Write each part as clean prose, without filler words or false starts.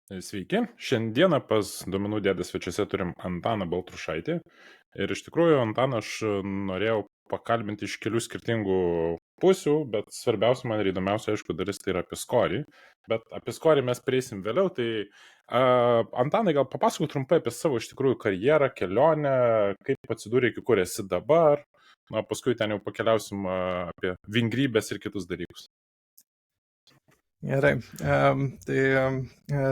Sveiki, šiandieną pas Duomenų dėdę svečiuose turim Antaną Baltrušaitį. Ir iš tikrųjų, Antaną aš norėjau pakalbinti iš kelių skirtingų pusių, bet svarbiausia man ir įdomiausia, aišku, dalis tai yra apie skorį. Bet apie skorį mes prieisim vėliau, tai Antanai, gal papasakok trumpai apie savo iš tikrųjų karjerą, kelionę, kaip atsidūrė iki kur esi dabar. Na, paskui ten jau pakeliausim apie vingrybės ir kitus dalykus. Gerai,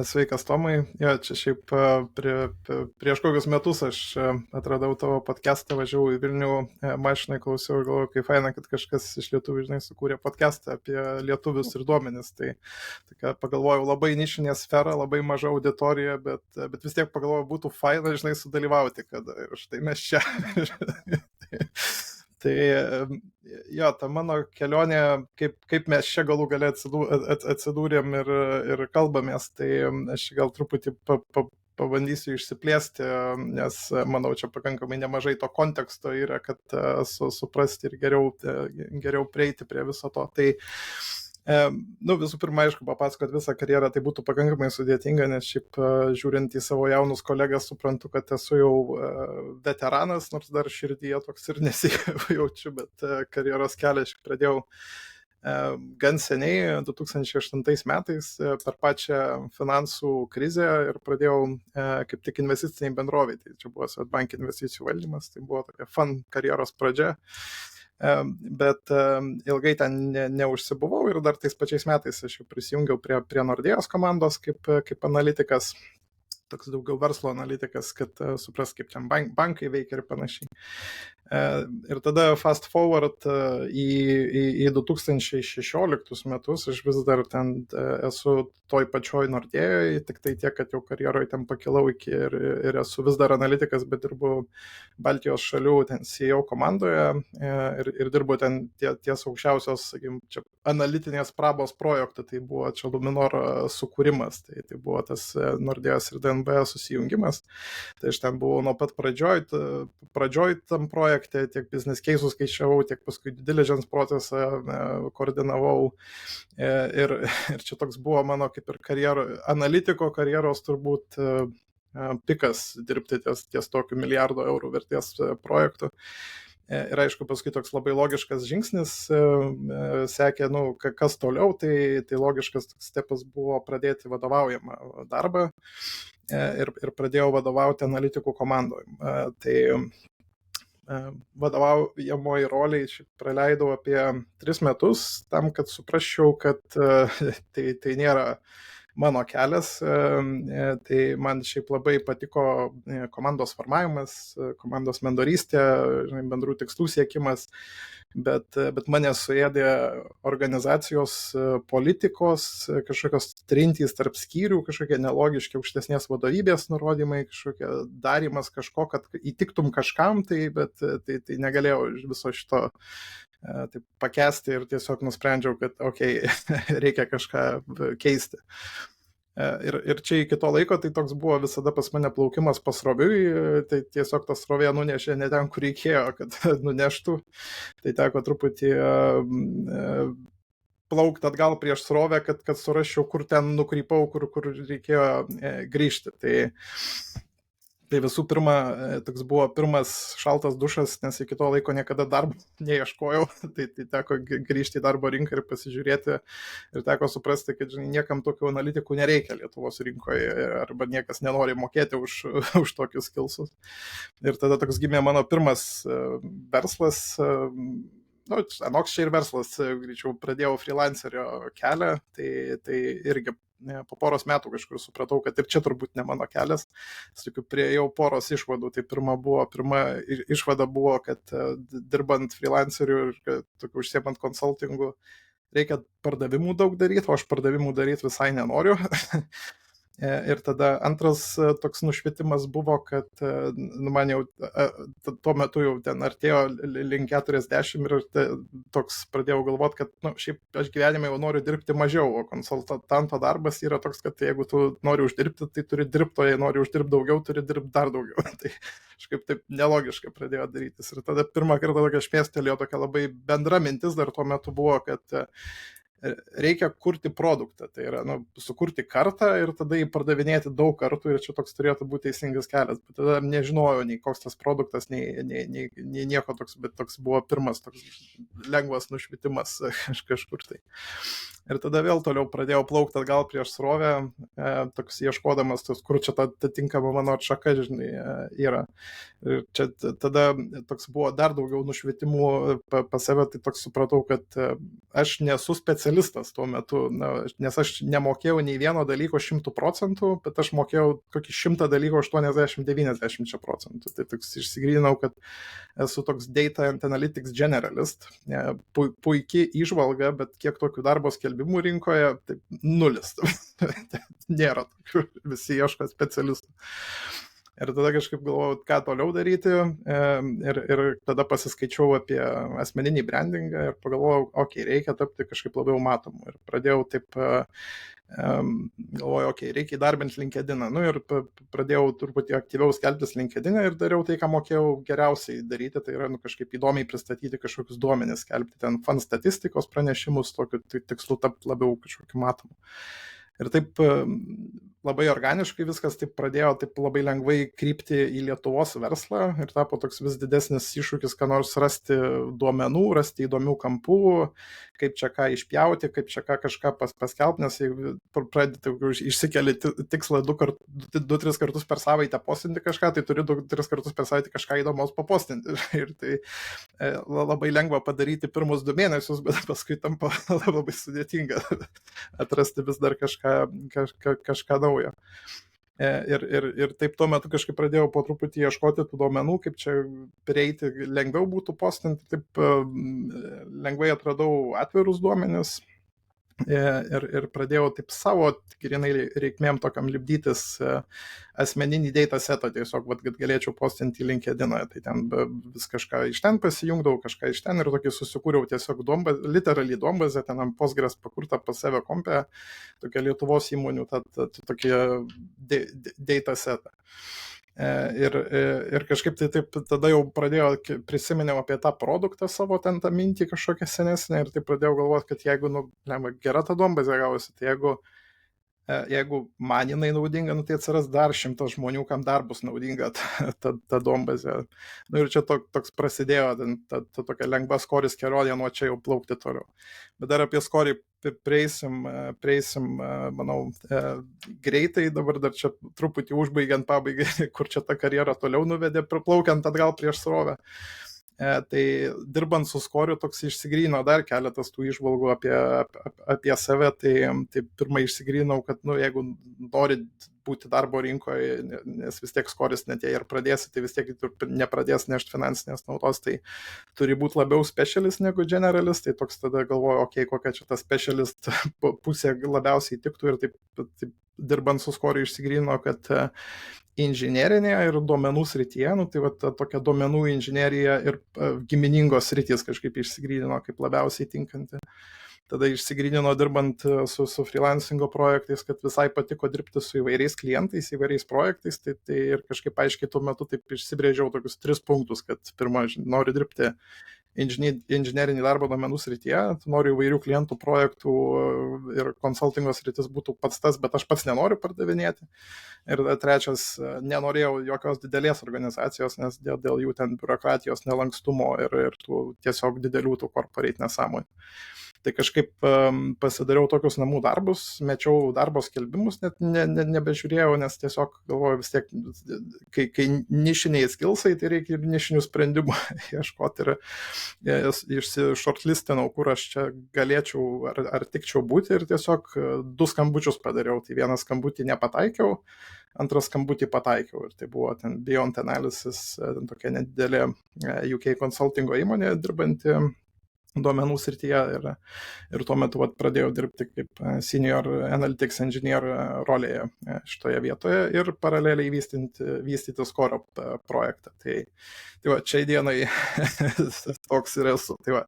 sveikas Tomai. Jo, čia šiaip prieš kokius metus aš atradau tavo podcastą, važiavau į Vilnių, mašinai klausiau ir galvoju, kaip faina, kad kažkas iš lietuvių, žinai, sukūrė podcastą apie lietuvius ir duomenis. Tai pagalvojau, labai nišinė sfera, labai maža auditorija, bet vis tiek pagalvojau, būtų faina, žinai, sudalyvauti, kad štai mes čia. Tai jo, ta mano kelionė, kaip mes čia galų gale atsidūrėm ir kalbamės, tai aš gal truputį pabandysiu išsiplėsti, nes manau, čia pakankamai nemažai to konteksto yra, kad suprasti ir geriau prieiti prie viso to. Tai visų pirma, aišku, papasakot visą karjerą, tai būtų pakankamai sudėtinga, nes šiaip žiūrint į savo jaunus kolegas, suprantu, kad esu jau veteranas, nors dar širdyje toks ir nesijaučiu, bet karjeros kelią aš pradėjau gan seniai, 2008 metais, per pačią finansų krizę ir pradėjau kaip tik investiciniai bendroviai. Tai čia buvo Swedbank investicijų valdymas, tai buvo tokia fun karjeros pradžia. Bet ilgai ten neužsibuvau ir dar tais pačiais metais aš jau prisijungiau prie Nordėjos komandos kaip analitikas, toks daugiau verslo analitikas, kad supras, kaip ten bankai veikia ir panašiai. Ir tada fast forward į 2016 metus, aš vis dar ten esu toj pačioj Nordėjoje, tik tai tiek, kad jau karjeroje ten pakilau ir esu vis dar analitikas, bet dirbu Baltijos šalių ten CEO komandoje ir dirbu ten ties aukščiausios, sakykim, čia analitinės prabos projektų, tai buvo čia Luminor sukūrimas, tai buvo tas Nordėjos ir DNB susijungimas. Tai aš ten buvau nuo pat pradžioj tam projekte, tiek business case'us skaičiavau, tiek paskui due diligence procesą koordinavau ir čia toks buvo mano kaip ir analitiko karjeros turbūt pikas dirbti ties tokiu milijardo eurų vertės projektu. Ir aišku, paskui toks labai logiškas žingsnis sekė, kas toliau, tai logiškas stepas buvo pradėti vadovaujamą darbą ir pradėjau vadovauti analitikų komandoj. Tai vadovaujamoji roliai praleidau apie 3 metus tam, kad suprasčiau, kad tai nėra mano kelias. Tai man šiaip labai patiko komandos formavimas, komandos mentorystė, bendrų tikslų siekimas, bet mane suėdė organizacijos politikos, kažkokios trintys tarp skyrių, kažkokie nelogiški aukštesnės vadovybės nurodymai, kažkokie darymas kažko, kad įtiktum kažkam, bet tai negalėjau viso šito taip pakęsti ir tiesiog nusprendžiau, kad reikia kažką keisti. Ir čia iki to laiko tai toks buvo visada pas mane plaukimas pasroviui, tai tiesiog tas srovė nunešė ne ten, kur reikėjo, kad nuneštų. Tai teko truputį plaukti atgal prieš srovę, kad surasčiau, kur ten nukrypau, kur reikėjo grįžti. Tai visų pirma, toks buvo pirmas šaltas dušas, nes iki to laiko niekada darbo neieškojau, tai teko grįžti į darbo rinką ir pasižiūrėti ir teko suprasti, kad niekam tokių analitikų nereikia Lietuvos rinkoje arba niekas nenori mokėti už tokius skillsus. Ir tada toks gimė mano pirmas verslas, anoks čia ir verslas, greičiau pradėjau freelancerio kelią, tai irgi po poros metų kažkur supratau, kad ir čia turbūt ne mano kelias. Priėjau poros išvadų. Tai pirma išvada buvo, kad dirbant freelanceriu ir užsiemant konsultingu reikia pardavimų daug daryti, o aš pardavimų daryti visai nenoriu. Ir tada antras toks nušvitimas buvo, kad man jau tuo metu jau ten artėjo link 40 ir toks pradėjau galvoti, kad šiaip aš gyvenime jau noriu dirbti mažiau, o konsultanto darbas yra toks, kad jeigu tu nori uždirbti, tai turi dirbti, o jei nori uždirbti daugiau, turi dirbti dar daugiau. Tai kažkaip taip nelogiškai pradėjo darytis. Ir tada pirmą kartą tokia šmėstelėjo tokia labai bendra mintis, dar tuo metu buvo, kad reikia kurti produktą, tai yra sukurti kartą ir tada jį pardavinėti daug kartų ir čia toks turėtų būti teisingas kelias, bet tada nežinojau nei koks tas produktas, nei nieko toks, bet toks buvo pirmas toks lengvas nušvitimas kažkur tai. Ir tada vėl toliau pradėjau plaukti atgal prieš srovę, toks ieškodamas, kur čia ta tinkama mano atšaka, žinai, yra. Ir čia tada toks buvo dar daugiau nušvitimų pas save, tai toks supratau, kad aš nesu specialistas tuo metu, nes aš nemokėjau nei vieno dalyko 100%, bet aš mokėjau kokį 100 dalyko 80-90%. Tai toks išsigryninau, kad esu toks data and analytics generalist, puikiai įžvalga, bet kiek tokių darbo skelbimų rinkoje, tai 0. Nėra tokių, visi ieško specialistų. Ir tada kažkaip galvojau, ką toliau daryti, ir tada pasiskaičiau apie asmeninį brandingą ir pagalvojau, reikia tapti kažkaip labiau matomu. Ir pradėjau taip, galvojau, reikia įdarbinti LinkedIną. Ir pradėjau truputį aktyviau skelbtis LinkedIną ir dariau tai, ką mokėjau geriausiai daryti, tai yra kažkaip įdomiai pristatyti kažkokius duomenis, skelbti ten fan statistikos pranešimus, tokiu tikslu tapti labiau kažkokiu matomu. Ir taip labai organiškai viskas taip pradėjo taip labai lengvai krypti į Lietuvos verslą ir tapo toks vis didesnis iššūkis, ką nors rasti duomenų, rasti įdomių kampų, kaip čia ką išpjauti, kaip čia ką kažką paskelbti, nes jeigu pradėti išsikeli tikslą 2-3 kartus per savaitę postinti kažką, tai turi 2-3 kartus per savaitę kažką įdomaus papostinti. Ir tai labai lengva padaryti pirmus 2 mėnesius, bet paskui tampa labai sudėtinga atrasti vis dar kažką naujo. Ir taip tuo metu kažkaip pradėjau po truputį ieškoti tų duomenų, kaip čia prieiti lengviau būtų postinti, taip lengvai atradau atvirus duomenis ir pradėjau taip savo grinai reikmėm tokiam lipdytis asmeninį datasetą, tiesiog, kad galėčiau postinti į LinkedIną, tai ten vis kažką iš ten pasijungdavau, kažką iš ten ir tokį susikūriau tiesiog literaliai duombazę, ten ant Postgres pakurta pas save kompę, tokia Lietuvos įmonių, tokie datasetą. Ir kažkaip tai taip tada jau prisiminiau apie tą produktą savo, ten tą mintį kažkokią senesnę ir taip pradėjau galvoti, kad jeigu, gera ta duombazė gausi, tai jeigu man jinai naudinga, tai atsiras dar 100 žmonių, kam dar bus naudinga ta duombazė. Ir čia toks prasidėjo, ta tokia lengva skoris kelionė, nuo čia jau plaukti toliau. Bet dar apie skorį prieisim, manau, greitai, dabar dar čia truputį užbaigiant pabaigai, kur čia ta karjera toliau nuvedė, plaukiant atgal prieš srovę. Tai dirbant su skoriu toks išsigrynino dar keletas tų įžvalgų apie save, tai pirmą išsigryninau, kad jeigu nori būti darbo rinkoje, nes vis tiek skoris net jei ir pradėsi, tai vis tiek nepradės nešti finansinės naudos, tai turi būti labiau specialist negu generalist, tai toks tada galvoju, kokia čia ta specialist pusė labiausiai tiktų ir taip dirbant su skoriu išsigrynino, kad inžinerinėje ir duomenų srityje, tai ta tokia duomenų inžinerija ir giminingos sritys kažkaip išsigrynino kaip labiausiai tinkanti. Tada išsigrynino dirbant su freelancingo projektais, kad visai patiko dirbti su įvairiais klientais, įvairiais projektais, tai ir kažkaip aiškiai tuo metu taip išsibrėžiau tokius 3 punktus, kad pirma, noriu dirbti inžinerinį darbą duomenų srityje, noriu įvairių klientų projektų ir konsultingo sritis būtų pats tas, bet aš pats nenoriu pardavinėti. Ir trečias, nenorėjau jokios didelės organizacijos, nes dėl jų ten biurokratijos nelankstumo ir tų tiesiog didelių tų corporate nesąmonių. Tai kažkaip pasidariau tokius namų darbus, mečiau darbo skelbimus, net nebežiūrėjau, nes tiesiog galvoju vis tiek, kai nišiniai skillsai, tai reikia ir nišinių sprendimų ieškoti ir išsišortlistinau, kur aš čia galėčiau ar tikčiau būti ir tiesiog 2 skambučius padariau. Tai vieną skambutį nepataikiau, antrą skambutį pataikiau ir tai buvo ten Beyond Analysis, tokia nedidelė UK konsultingo įmonė dirbanti duomenų srityje ir tuo metu pradėjau dirbti kaip senior analytics engineer rolėje šitoje vietoje ir paraleliai vystyti Score projektą. Tai čia dienai toks ir esu. Tai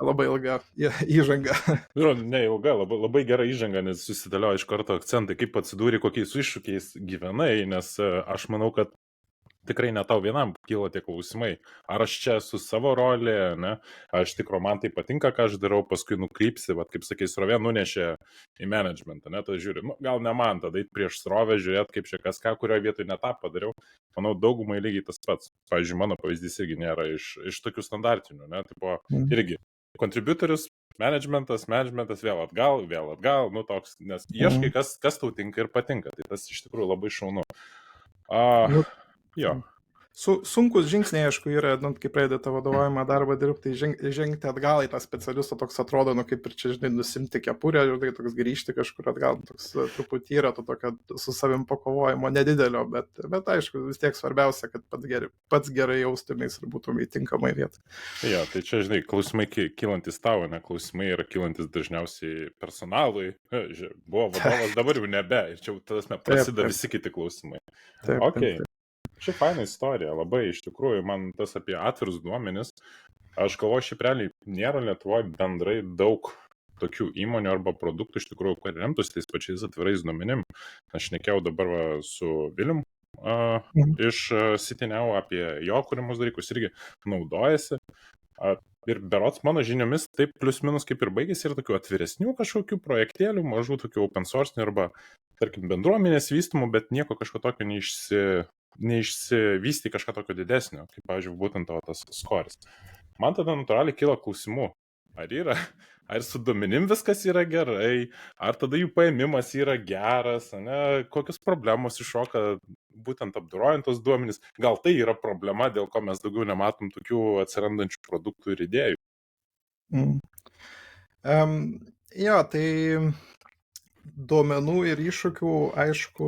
labai ilga įžanga. Ne ilga, labai gera įžanga, nes susidėliojo iš karto akcentai, kaip atsidūrė, kokiais iššūkiais gyvenai, nes aš manau, kad tikrai ne tau vienam kyla tie klausimai. Ar aš čia su savo rolė, ne? Ar iš tikrųjų man tai patinka, ką aš darau, paskui nukrypsi, vat, kaip sakai, srovė nunešė į managementą, ne? Tai žiūri, nu, gal ne man, tada eit prieš srovę, žiūrėt, kaip čia kas ką, kurioje vietoje netą padariau. Manau, daugumai lygiai tas pats. Pavyzdžiui, mano pavyzdys irgi nėra iš tokių standartinių, ne? Tipo, irgi kontributorius, managementas, vėl atgal, nu toks, nes ieškai, kas tau tinka ir patinka, tai tas iš tikrųjų labai šaunu. Nu, Jo. Sunkus žingsniai, aišku, yra, nu, kai pradedi tą vadovavimą darbą dirbti, tai žengti atgal į tą specialistą toks atrodo, nu, kaip ir čia, žinai, nusimti kepurę ir tai toks grįžti kažkur atgal, toks truputį yra to tokio su savim pakovojimo nedidelio, bet aišku, vis tiek svarbiausia, kad pats gerai jaustumės ir būtum įtinkamai vietą. Jo, tai čia, žinai, klausimai kylantis tavo, ne, klausimai yra kylantis dažniausiai personalui, buvo vadovas, dabar jau nebe, ir čia tas prasideda visi kiti klausimai. Taip. Čia faina istorija, labai iš tikrųjų, man tas apie atvirus duomenis, aš galvoju, šiaip realiai nėra Lietuvoje bendrai daug tokių įmonių arba produktų, iš tikrųjų, kurie remtųsi tais pačiais atvirais duomenim. Aš šnekėjau dabar su Vilium iš Cityneo apie jo kūrimus dalykus, irgi naudojasi. Ir berods mano žiniomis, taip plius minus kaip ir baigėsi, ir tokių atviresnių kažkokių projektėlių, mažų tokių open source arba, tarkim, bendruomenės vystymų, bet nieko kažko tokio neišsivystė kažką tokio didesnio, kaip, pavyzdžiui, būtent tavo tas skoris. Man tada natūraliai kyla klausimų, ar su duomenim viskas yra gerai, ar tada jų paėmimas yra geras, ne, kokios problemos iššoka būtent apdorojant tos duomenys, gal tai yra problema, dėl ko mes daugiau nematom tokių atsirandančių produktų ir idėjų. Jo, tai duomenų ir iššūkių, aišku,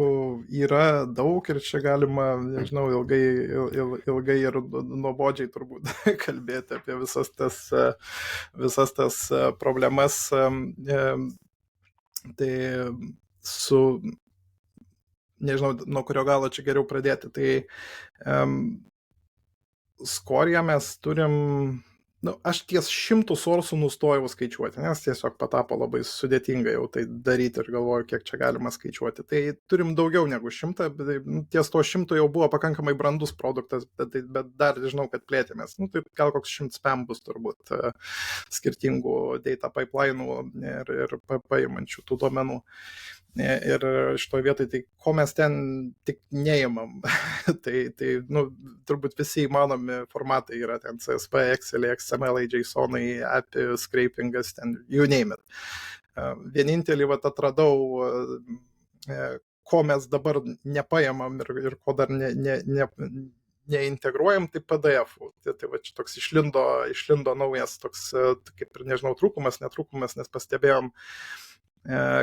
yra daug ir čia galima, nežinau, ilgai ir nuobodžiai turbūt kalbėti apie visas tas problemas. Tai nežinau, nuo kurio galo čia geriau pradėti. Tai Skorija mes turim, aš ties 100 sorsų nustojau skaičiuoti, nes tiesiog patapo labai sudėtinga jau tai daryti ir galvoju, kiek čia galima skaičiuoti. Tai turim daugiau negu 100, bet ties to 100 jau buvo pakankamai brandus produktas, bet dar žinau, kad plėtėmės. Tai gal koks 100 spam bus turbūt skirtingų data pipeline'ų ir paimančių tų duomenų. Ir šitoje vietoje, tai ko mes ten tik neimam, tai turbūt visi įmanomi formatai yra ten CSV, Excel, XML, JSON, API, scrapingas, ten you name it. Vienintelį atradau, ko mes dabar nepaimam ir ko dar neintegruojam, tai PDF-ų. Tai va čia toks išlindo naujas toks, kaip ir nežinau, trūkumas, nes pastebėjom,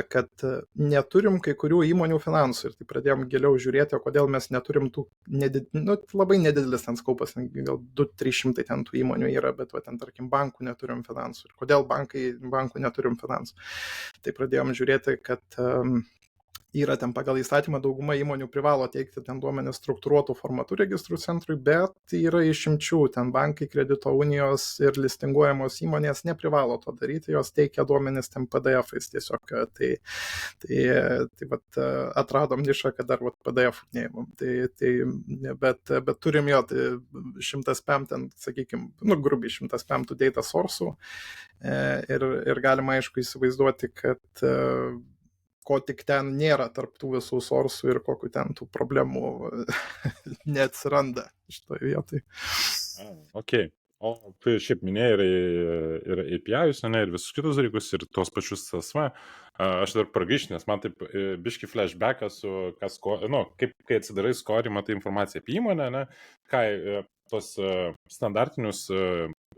kad neturim kai kurių įmonių finansų ir tai pradėjom giliau žiūrėti, o kodėl mes neturim tų labai nedidelis ten skaupas, gal 200-300 ten tų įmonių yra, bet va ten tarkim bankų neturim finansų. Ir kodėl bankų neturim finansų? Tai pradėjom žiūrėti, kad yra ten pagal įstatymą dauguma įmonių privalo teikti ten duomenis struktūruotų formatų registrų centrui, bet yra išimčių, ten bankai, kredito unijos ir listinguojamos įmonės neprivalo to daryti, jos teikia duomenis ten PDF-ais tiesiog, tai vat atradom nišą, kad dar vat PDF neimam, bet turim jo 100 spam ten, sakykim, grubiai 100 spam tų data source'ų ir galima aišku įsivaizduoti, kad ko tik ten nėra tarp tų visų sorsų ir kokių ten tų problemų neatsiranda šitoje vietoje. Ok. O tu šiaip minėjai ir API-us, ir visus kitus dalykus, ir tuos pačius CSV. Aš dar pragrįžtu, nes man taip biški flashbackas su, kaip kai atsidarai skorį, matai informaciją apie įmonę, ne, tos standartinius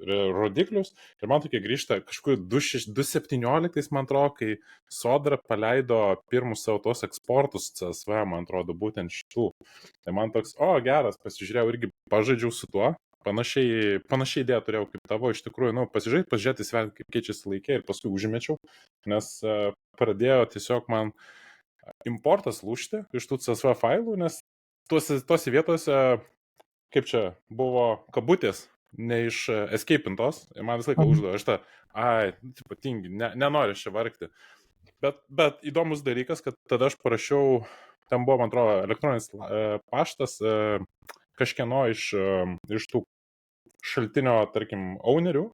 rodiklius, ir man tokie grįžta kažkur 2017, man atrodo, kai Sodra paleido pirmus savo tos eksportus CSV, man atrodo, būtent šitų. Tai man toks, geras, pasižiūrėjau, irgi pažaidžiau su tuo, panašiai idėją turėjau kaip tavo, iš tikrųjų, pasižiūrėti, įsvertinti, kaip keičiasi laikė, ir paskui užmečiau, nes pradėjo tiesiog man importas lūžti iš tų CSV failų, nes tose vietose, kaip čia, buvo kabutės, neišescapintos, ir man visą laiką užduoda, aš ypatingai, nenoriu čia vargti. Bet įdomus dalykas, kad tada aš parašiau, ten buvo, man atrodo, elektroninis paštas, kažkieno iš tų šaltinio, tarkim, ownerių,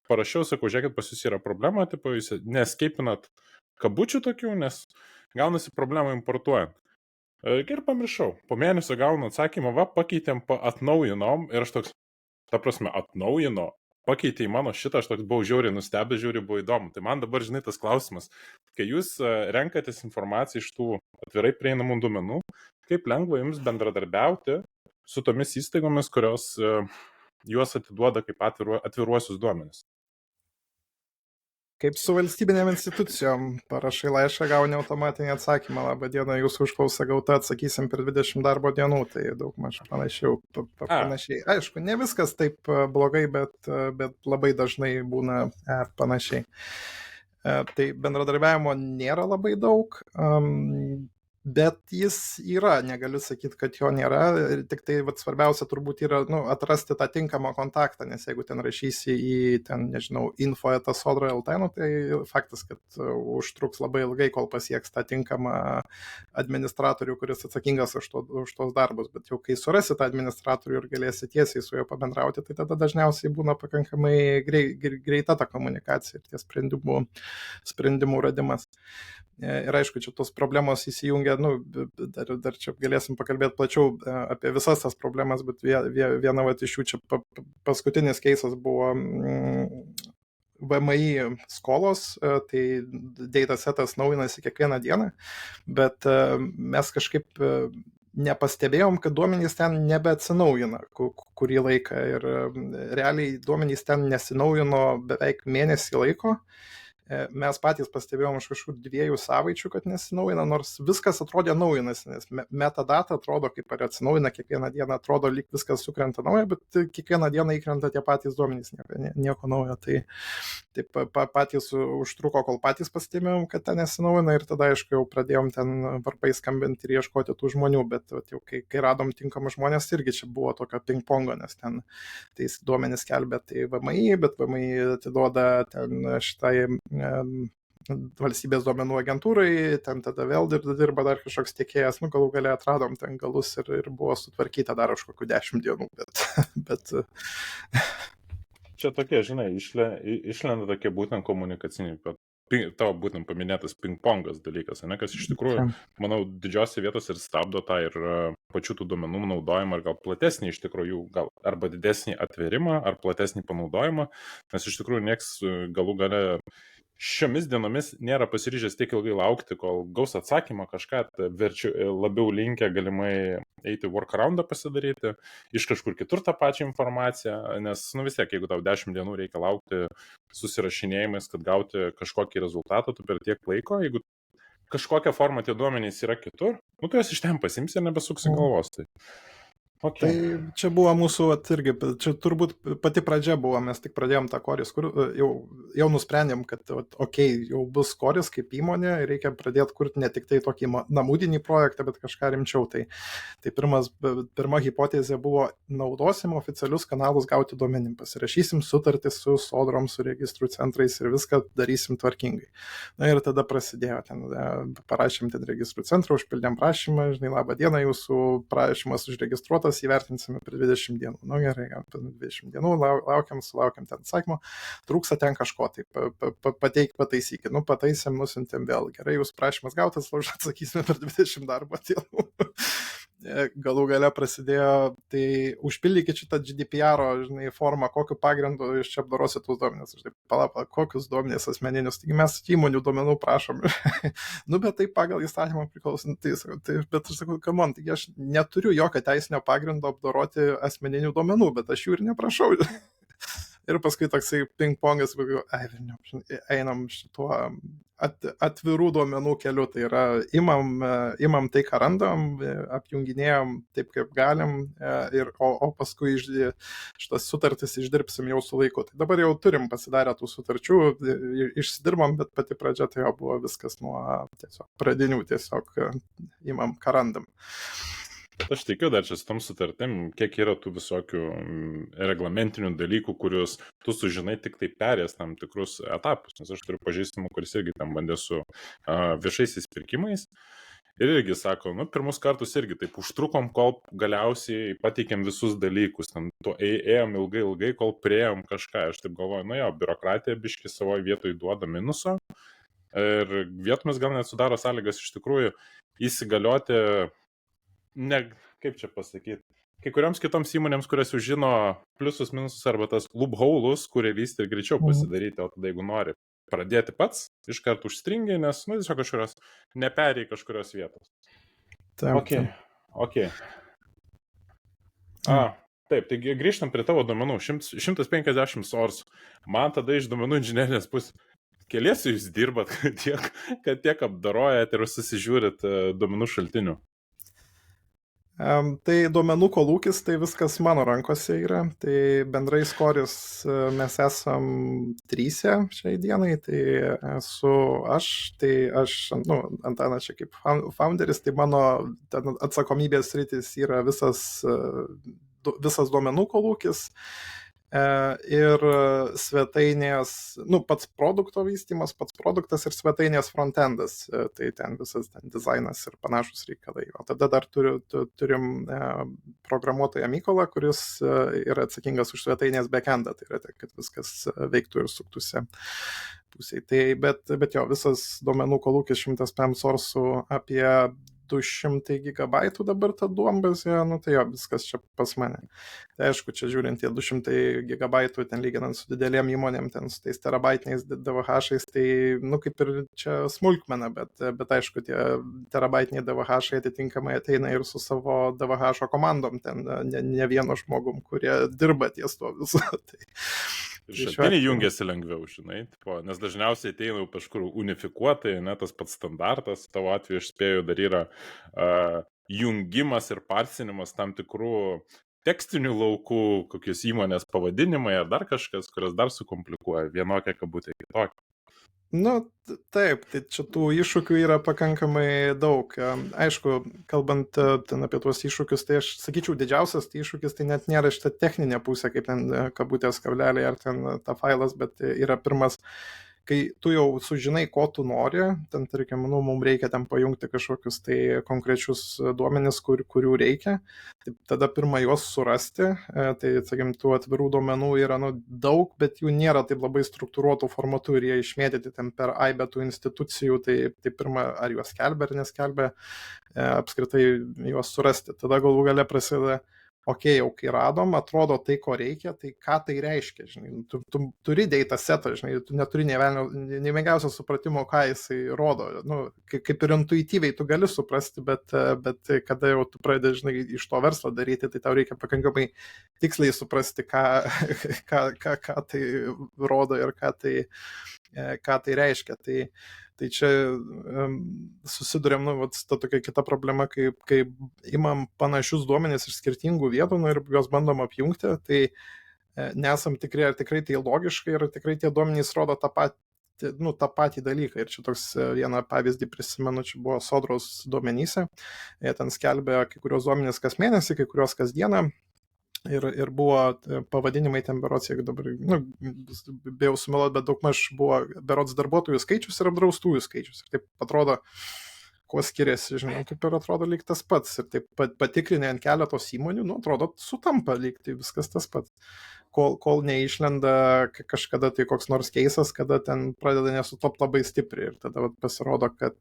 parašiau, sakau, žiūrėkit, pas jūs yra problema, tipo, jūs neskeipinat kabučių tokių, nes gaunasi problema importuojant. Ir pamiršau, po mėnesio gaunu atsakymą, va, pakeitėm, atnaujinom ir aš toks, ta prasme, atnaujino, pakeitė į mano šitą, aš toks buvau žiauriai nustebęs, žiauriai buvo įdomu. Tai man dabar, žinai, tas klausimas, kai jūs renkatės informaciją iš tų atvirai prieinamų duomenų, kaip lengva jums bendradarbiauti su tomis įstaigomis, kurios juos atiduoda kaip atviruosius duomenis. Kaip su valstybinėm institucijom, parašai laišką, gauni automatinį atsakymą, labą dieną, jūsų užklausa gauta, atsakysim per 20 darbo dienų, tai daug maž panašiai. Aišku, ne viskas taip blogai, bet labai dažnai būna panašiai. Tai bendradarbiavimo nėra labai daug, bet jis yra, negaliu sakyti, kad jo nėra, tik tai svarbiausia turbūt yra atrasti tą tinkamą kontaktą, nes jeigu ten rašysi į, nežinau, info@sodra.lt, tai faktas, kad užtruks labai ilgai, kol pasieks tą tinkamą administratorių, kuris atsakingas už tos darbus, bet jau kai surasi tą administratorių ir galėsi tiesiai su juo pabendrauti, tai tada dažniausiai būna pakankamai greita ta komunikacija ir tie sprendimų radimas. Ir aišku, čia tos problemos įsijungia, dar čia galėsim pakalbėti plačiau apie visas tas problemas, bet viena iš jų čia paskutinis keisas buvo VMI skolos, tai datasetas naujinasi kiekvieną dieną, bet mes kažkaip nepastebėjom, kad duomenys ten nebeatsinaujina kurį laiką ir realiai duomenys ten nesinaujino beveik mėnesį laiko. Mes patys pastebėjom iš kažkur 2 savaičių, kad nesinaujina, nors viskas atrodė naujinasi, nes metadata atrodo kaip ir atsinaujina kiekvieną dieną, atrodo lyg viskas sukrenta nauja, bet kiekvieną dieną įkrenta tie patys duomenys, nieko naujo. Tai patys užtruko, kol patys pastebėjom, kad ten nesinaujina ir tada, aišku, jau pradėjom ten varpais skambinti ir ieškoti tų žmonių, bet jau kai radom tinkamus žmonės, irgi čia buvo tokio ping-pongo, nes ten tais duomenys skelbia tai VMI, bet VMI atiduoda ten šitai valstybės duomenų agentūrai, ten tada vėl dirba dar kažkoks tiekėjas, galų gale atradom ten galus ir buvo sutvarkyta dar už kokių 10 dienų, bet... Čia tokie, žinai, išlenda tokie būtent komunikaciniai, tavo būtent paminėtas ping-pongas dalykas, ne, kas iš tikrųjų, manau, didžiosios vietos ir stabdo tą ir pačių tų duomenų naudojimą ir gal platesnį iš tikrųjų, gal arba didesnį atvėrimą, ar platesnį panaudojimą, nes iš tikrųjų nieks galų gale šiomis dienomis nėra pasiryžęs tiek ilgai laukti, kol gaus atsakymą kažką, labiau linkę galimai eiti workaroundą pasidaryti, iš kažkur kitur tą pačią informaciją, nes vis tiek, jeigu tau 10 dienų reikia laukti susirašinėjimais, kad gauti kažkokį rezultatą, tu per tiek laiko, jeigu kažkokia forma tie duomenys yra kitur, tu jas iš ten pasimsi ir nebesuksi galvos. Okay. Tai čia buvo mūsų, irgi, čia turbūt pati pradžia buvo, mes tik pradėjom tą Koris, kur jau nusprendėm, kad jau bus Koris kaip įmonė, reikia pradėti kurti ne tik tai tokį namudinį projektą, bet kažką rimčiau. Tai pirma hipotezė buvo, naudosim oficialius kanalus gauti duomenim, pasirašysim sutartis su sodrom, su registrų centrais ir viską darysim tvarkingai. Na ir tada prasidėjo, parašėm ten registrų centrą, užpildėm prašymą, žinai, labą dieną, jūsų prašymas užregistruotas, įvertinsime per 20 dienų. Gerai, per 20 dienų sulaukiam ten atsakymo, trūksta ten kažko, tai pataisykit. Pataisėm, nusintėm vėl. Gerai, jūsų prašymas gautas, atsakysime per 20 darbo dienų. Galų gale prasidėjo, tai užpildykit šitą GDPR, žinai, formą, kokiu pagrindu iš čia apdorosit tuos duomenis. Aš taip, palauk, kokius duomenis asmeninius, taigi mes įmonių duomenų prašom. Bet tai pagal įstatymą priklauso, bet aš sakau, come on, taigi aš neturiu jokio teisinio pagrindo apdoroti asmeninių duomenų, bet aš jų ir neprašau. Ir paskui toksai ping-pongas, einam šituo atvirų duomenų keliu, tai yra imam tai, ką randam, apjunginėjom taip, kaip galim, o paskui šitas sutartis išdirbsim jau su laiku. Tai dabar jau turim pasidarę tų sutarčių, išsidirbam, bet pati pradžia tai jau buvo viskas nuo tiesiog pradinių, tiesiog imam, ką randam. Aš tikiu dar čia su tom sutartim, kiek yra tų visokių reglamentinių dalykų, kuriuos tu sužinai tik tai perės tam tikrus etapus, nes aš turiu pažįstamų, kuris irgi tam bandė su viešaisiais pirkimais Ir irgi sako, nu, pirmus kartus irgi taip užtrukom, kol galiausiai pateikėm visus dalykus, ten ėjom ilgai, kol priėjom kažką. Aš taip galvoju, nu jo, biurokratija biški savoje vietoje duoda minuso. Ir vietomis gal net sudaro sąlygas iš tikrųjų įsigalioti, ne, kaip čia pasakyti, kai kurioms kitoms įmonėms, kurias jau žino pliusus, minusus arba tas loopholes, kurie lysti ir greičiau pasidaryti, o tada jeigu nori pradėti pats, iš karto užstringi, nes, nu, tiesiog kažkurios neperėjai kažkurios vietos. Taip. Ok. Taip, taigi grįžtam prie tavo duomenų. 150 source. Man tada iš duomenų inžinerinės pusės keliesi jūs dirbat, kad tiek apdarojat ir susižiūrit duomenų šaltinių. Tai duomenų kolūkis, tai viskas mano rankose yra. Tai bendrai skoris mes esam 3 šiai dienai. Tai esu aš, nu, Antanas čia kaip founderis, tai mano atsakomybės sritis yra visas duomenų kolūkis. Ir svetainės, nu, pats produkto vystymas, pats produktas ir svetainės frontendas, tai ten visas dizainas ir panašus reikalai. O tada dar turim programuotoją Mykolą, kuris yra atsakingas už svetainės backendą, tai yra, kad viskas veiktų ir suktųsi pusiai. Tai, bet jo, visas duomenų kolūkis 100 PM source'ų apie 200 gigabaitų dabar ta duombazė, nu tai jo, viskas čia pas mane. Tai aišku, čia žiūrint tie 200 gigabaitų, ten lyginant su didelėm įmonėm, ten su tais terabaitiniais DVH-ais, tai, nu, kaip ir čia smulkmena, bet aišku, tie terabaitiniai DVH-ai atitinkamai ateina ir su savo DVH komandom, ten ne vieno žmogum, kurie dirba ties to viso. Šaltiniai jungiasi lengviau, žinai, nes dažniausiai ateina jau kažkur unifikuotai, ne tas pats standartas, tavo atveju aš spėju dar yra jungimas ir parsinimas tam tikrų tekstinių laukų, kokios įmonės pavadinimai ar dar kažkas, kurios dar sukomplikuoja vienokią kabutę kitokią. Nu, taip, tai čia tų iššūkių yra pakankamai daug. Aišku, kalbant ten apie tuos iššūkius, tai aš sakyčiau, didžiausias tai iššūkis tai net nėra šita techninė pusė, kaip ten kabutės kableliai ar ten ta failas, bet yra pirmas, kai tu jau sužinai, ko tu nori, ten, tarkim, nu, mums reikia ten pajungti kažkokius tai konkrečius duomenis, kurių reikia, tai tada pirmą juos surasti, tai, sakykim, tų atvirų duomenų yra daug, bet jų nėra taip labai struktūruotų formatų ir jie išmėtyti ten per aibę tų institucijų, tai pirmą, ar juos skelbia ar neskelbia, apskritai juos surasti. Tada galų gale prasideda, okei, jau kai radom, atrodo tai, ko reikia, tai ką tai reiškia, žinai, tu turi data setą, žinai, tu neturi nei menkiausio supratimo, ką jisai rodo, nu, kaip ir intuityviai tu gali suprasti, bet kada jau tu pradedi, žinai, iš to verslą daryti, tai tau reikia pakankamai tiksliai suprasti, ką tai rodo ir ką tai reiškia. Tai čia susidurėm, nu, ta tokia kita problema, kai imam panašius duomenis iš skirtingų vietų, nu, ir juos bandom apjungti, tai nesam tikrai, ar tikrai tai logiškai, ir tikrai tie duomenys rodo tą patį dalyką. Ir čia toks vieną pavyzdį prisimenu, čia buvo Sodros duomenyse, jie ten skelbė kai kurios duomenys kas mėnesį, kai kurios kas dieną. Ir buvo pavadinimai ten berods, jeigu dabar, nu, bijau sumeluot, bet daugmaž buvo berods darbuotojų skaičius ir apdraustųjų skaičius. Ir taip atrodo, kuo skiriasi, žinau, kaip ir atrodo lyg tas pats. Ir taip patikrinę ant keletos įmonių, nu, atrodo, sutampa lyg tai viskas tas pats. Kol neišlenda kažkada tai koks nors keisas, kada ten pradeda nesutapti labai stipriai. Ir tada pasirodo, kad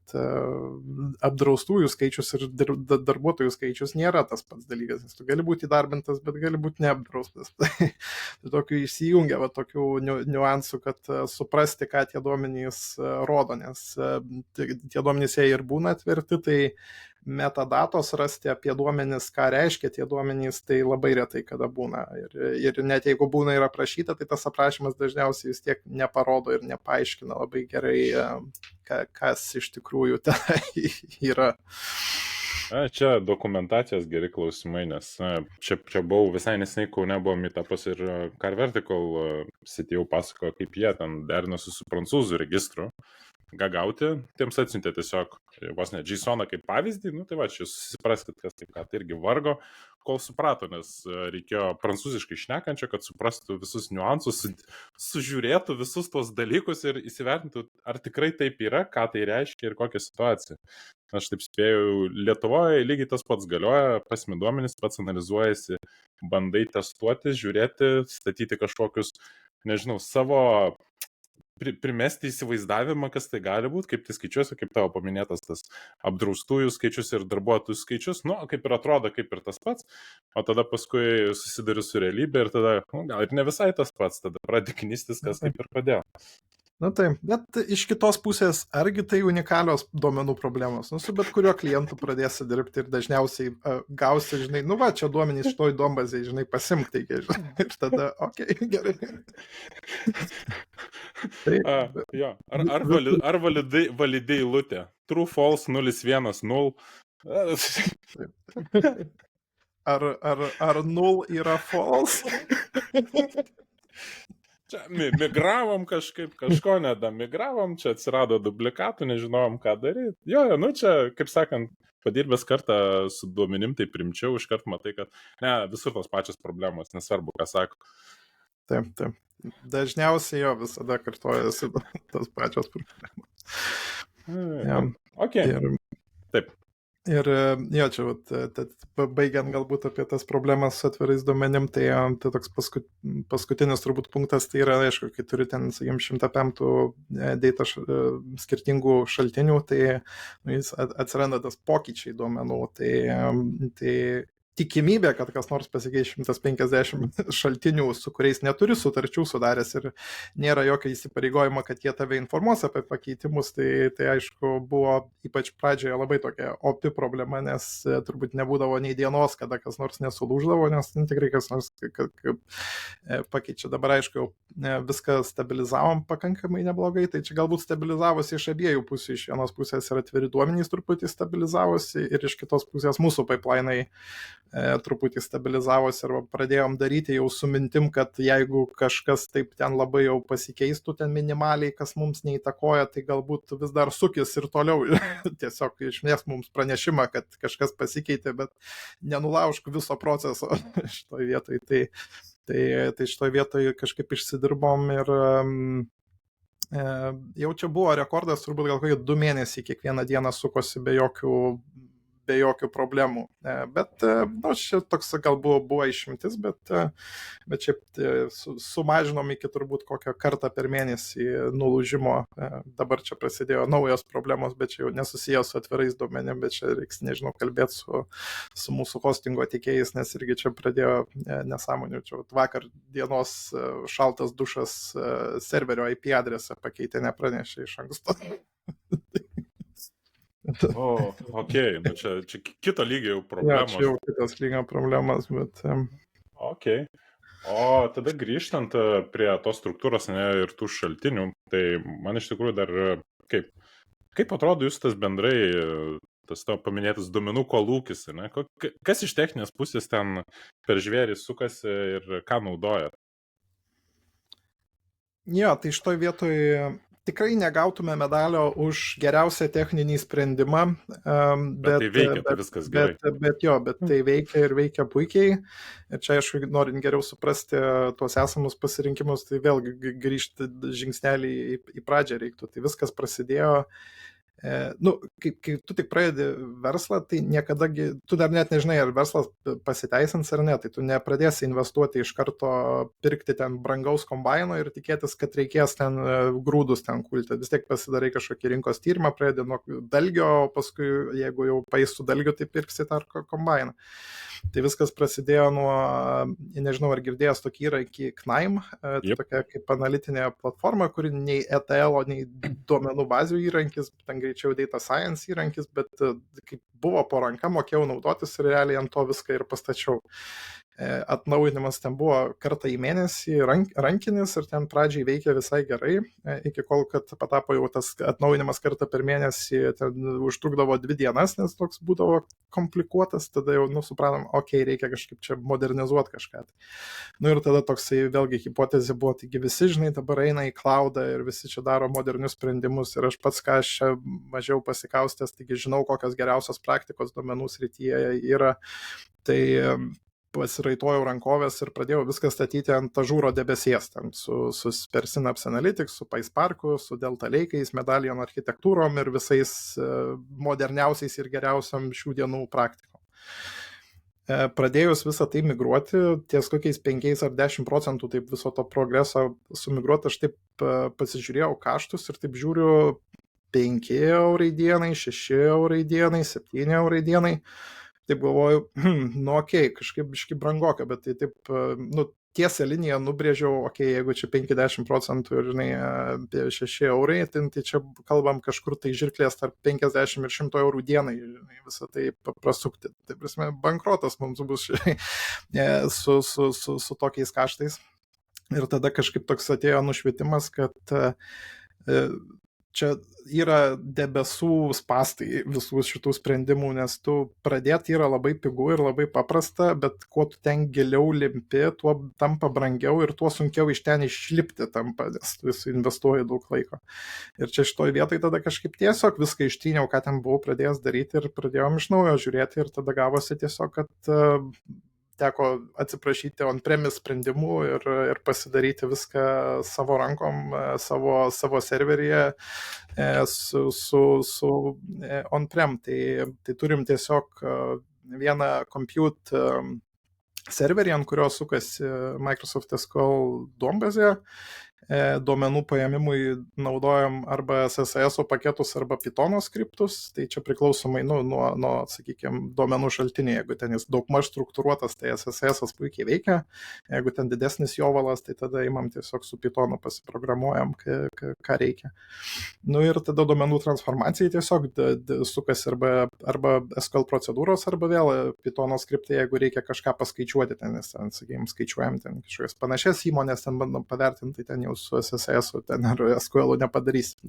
apdraustųjų skaičius ir darbuotojų skaičius nėra tas pats dalykas. Nes tu gali būti įdarbintas, bet gali būti neapdraustas. Tai tokių įsijungia tokių niuansų, kad suprasti, ką tie duomenys rodo. Nes tie duomenys jie ir būna atverti, tai metadatos rasti apie duomenis, ką reiškia tie duomenys, tai labai retai kada būna. Ir net jeigu būna ir aprašyta, tai tas aprašymas dažniausiai vis tiek neparodo ir nepaaiškina labai gerai, kas iš tikrųjų ten yra. Čia dokumentacijos geri klausimai, nes čia buvau visai neseniai Kaune, buvo meetupas ir Car Vertical CTO pasakojo, kaip jie ten derinosi su prancūzų registru. gauti, tiems atsiuntė tiesiog vos ne JSON kaip pavyzdį, nu tai va, čia susipraskit, kas tai ką, tai irgi vargo, kol suprato, nes reikėjo prancūziškai šnekančio, kad suprastų visus niuansus, sužiūrėtų visus tos dalykus ir įsivertintų, ar tikrai taip yra, ką tai reiškia ir kokia situacija. Aš taip spėjau, Lietuvoje lygiai tas pats galioja, pasimi duomenys, pats analizuojasi, bandai testuoti, žiūrėti, statyti kažkokius, nežinau, savo primesti įsivaizdavimą, kas tai gali būti, kaip tai skaičiuosi, kaip tavo paminėtas tas apdraustųjų skaičius ir darbuotojų skaičius, nu, kaip ir atrodo, kaip ir tas pats, o tada paskui susiduri su realybė ir tada, nu, gal ir ne visai tas pats, tada pradedi knistis, kas kaip ir kodėl. Na taip, bet iš kitos pusės, argi tai unikalios duomenų problemos? Nu, su bet kuriuo klientu pradėsi dirbti ir dažniausiai gausi, žinai, nu va, čia duomenys šitoj duombazėje, žinai, pasimk, taigi, ir tada, okei, gerai. Jo, ar validai eilutė? True, false, 0, 1, 0. Ar 0 yra false? Čia migravom kažkaip, kažko nedamigravom, čia atsirado duplikatų, nežinojom, ką daryti. Jo, nu čia, kaip sakant, padirbęs kartą su duomenim, tai primčiau, iškart matai, kad ne, visur tos pačios problemos, nesvarbu, ką sako. Taip, taip. Dažniausiai jo visada kartojasi tos pačios problemos. Ja. Okay. Taip. Ir jo, čia baigiant galbūt apie tas problemas su atvirais duomenim, tai toks paskutinis turbūt punktas, tai yra, aišku, kai turi ten, sakykim, 105 data skirtingų šaltinių, tai jis atsiranda tas pokyčiai duomenų, tai tikimybė, kad kas nors pasikeis 150 šaltinių, su kuriais neturi sutarčių sudaręs ir nėra jokio įsipareigojimo, kad jie tave informuos apie pakeitimus, tai aišku buvo ypač pradžioje labai tokia opi problema, nes turbūt nebūdavo nei dienos, kada kas nors nesulūždavo, nes tikrai kas nors pakeičia. Dabar aišku, viską stabilizavom pakankamai neblogai, tai čia galbūt stabilizavosi iš abiejų pusių, iš vienos pusės yra atviri duomenys truputį stabilizavosi ir iš kitos pusės mūsų pipeline'ai truputį stabilizavosi ir pradėjom daryti jau su mintim, kad jeigu kažkas taip ten labai jau pasikeistų ten minimaliai, kas mums neįtakoja, tai galbūt vis dar sukis ir toliau tiesiog išmės mums pranešimą, kad kažkas pasikeitė, bet nenulaužk viso proceso šitoj vietoj. Tai šitoj vietoj kažkaip išsidirbom ir jau čia buvo rekordas, turbūt gal kokie 2 mėnesiai kiekvieną dieną sukosi be jokių problemų. Bet, nu, čia toks gal buvo išimtis, bet šiaip sumažinom iki turbūt kokią kartą per mėnesį nulūžimo. Dabar čia prasidėjo naujos problemos, bet čia jau nesusijęs su atvirais duomenim, bet čia reiks, nežinau, kalbėti su mūsų hostingo tiekėjais, nes irgi čia pradėjo nesąmonių. Čia vakar dienos šaltas dušas serverio IP adresą pakeitė, nepranešė iš anksto. O, okei, nu čia kito lygio jau problemos. Ja, čia jau kitos lygio problemas, bet... Okei. O tada grįžtant prie tos struktūros ir tų šaltinių, tai man iš tikrųjų dar kaip atrodo jūs tas bendrai, tas tavo paminėtas duomenų kolūkis, ne? Kas iš techninės pusės ten per žvėrį sukasi ir ką naudoja? Jo, tai šitoj vietoj tikrai negautume medalio už geriausią techninį sprendimą, bet tai veikia, tai viskas gerai. Bet tai veikia ir veikia puikiai. Ir čia, aišku, norint geriau suprasti tuos esamus pasirinkimus, tai vėlgi grįžti žingsnelį į pradžią reiktų. Tai viskas prasidėjo. Nu, kai tu tik pradedi verslą, tai niekada, tu dar net nežinai, ar verslas pasiteisins ar ne, tai tu nepradėsi investuoti iš karto pirkti ten brangaus kombaino ir tikėtis, kad reikės ten grūdus ten kulti. Vis tiek pasidarai kažkokį rinkos tyrimą, pradedi nuo dalgio, o paskui, jeigu jau paės su dalgiu, tai pirksi tą kombainą. Tai viskas prasidėjo nuo, nežinau, ar girdėjęs tokį įrankį Knaim, tai tokia kaip analitinė platforma, kuri nei ETL, nei duomenų bazių įrankis, ten greičiau data science įrankis, bet kaip buvo po ranka, mokėjau naudotis ir realiai ant to viską ir pastačiau. Atnaujinimas ten buvo kartą į mėnesį rankinis ir ten pradžiai veikė visai gerai, iki kol, kad patapo jau tas atnaujinimas kartą per mėnesį, ten užtrukdavo 2 dienas, nes toks būdavo komplikuotas, tada jau, supratom, reikia kažkaip čia modernizuoti kažką. Ir tada toksai vėlgi hipotezė buvo, taigi visi, žinai, dabar eina į cloudą ir visi čia daro modernius sprendimus ir aš pats, ką aš čia mažiau pasikaustęs, taigi žinau, kokios geriausios praktikos duomenų srityje yra, tai pasiraitojau rankovės ir pradėjau viską statyti ant Azure debesies, ten per Synapse Analytics, su PySparku, su Delta Lake'ais, Medallion architektūrom ir visais moderniausiais ir geriausiam šių dienų praktikom. Pradėjus visą tai migruoti, ties kokiais 5 ar 10% taip viso to progreso sumigruoti, aš taip pasižiūrėjau kaštus ir taip žiūriu 5 eurai dienai, 6 eurai dienai, 7 eurai dienai. Taip galvoju, kažkaip biški brangoka, bet tai taip, tiesią liniją nubrėžiau, jeigu čia 50% ir, žinai, apie 6 eurai, tai čia kalbam kažkur tai žirklės tarp 50 ir 100 eurų dienai, žinai, visą tai prasukti. Tai prasme, bankrotas mums bus su tokiais kaštais. Ir tada kažkaip toks atėjo nušvietimas, kad čia yra debesų spastai visų šitų sprendimų, nes tu pradėti yra labai pigu ir labai paprasta, bet kuo tu ten giliau limpi, tuo tampa brangiau ir tuo sunkiau iš ten išlipti tampa, nes tu investuoji daug laiko. Ir čia šitoj vietoj tada kažkaip tiesiog viską ištryniau, ką ten buvau pradėjęs daryti ir pradėjom iš naujo žiūrėti ir tada gavosi tiesiog, kad teko atsiprašyti on-premise sprendimų ir pasidaryti viską savo rankom, savo serveryje su on-prem. Tai turim tiesiog vieną compute serverį, ant kurio sukasi Microsoft SQL duombazė. Duomenų paėmimui naudojam arba SSIS paketus arba Python skriptus, tai čia priklausomai nuo sakykime, duomenų šaltinį. Jeigu ten jis daugmaž struktūruotas, tai SSIS puikiai veikia. Jeigu ten didesnis jovalas, tai tada imam tiesiog su Pythonu pasiprogramuojam, ką reikia. Ir tada duomenų transformacijai tiesiog sukasi arba SQL procedūros, arba vėl Python skriptai, jeigu reikia kažką paskaičiuoti, nes ten, sakykime, skaičiuojam ten kažkokias panašias įmonės, ten bandom pavertinti, tai ten jau su SSIS ten ar SQL nepadarysim.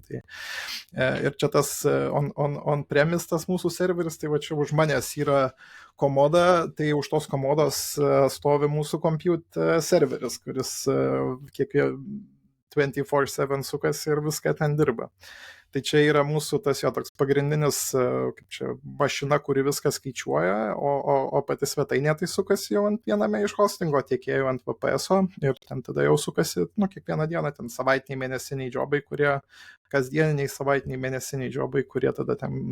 Ir čia tas on-premise tas mūsų serveris, tai va čia už manęs yra komoda, tai už tos komodos stovi mūsų compute serveris, kuris kiekvieną 24/7 sukasi ir viską ten dirba. Tai čia yra mūsų tas jo toks pagrindinis, kaip čia, mašina, kuri viską skaičiuoja, o pati svetainė tai sukasi jau ant viename iš hostingo tiekėjų, ant VPS-o, ir ten tada jau sukasi, kiekvieną dieną ten savaitiniai, mėnesiniai džobai, kurie kasdieniniai, savaitiniai, mėnesiniai džobai, kurie tada ten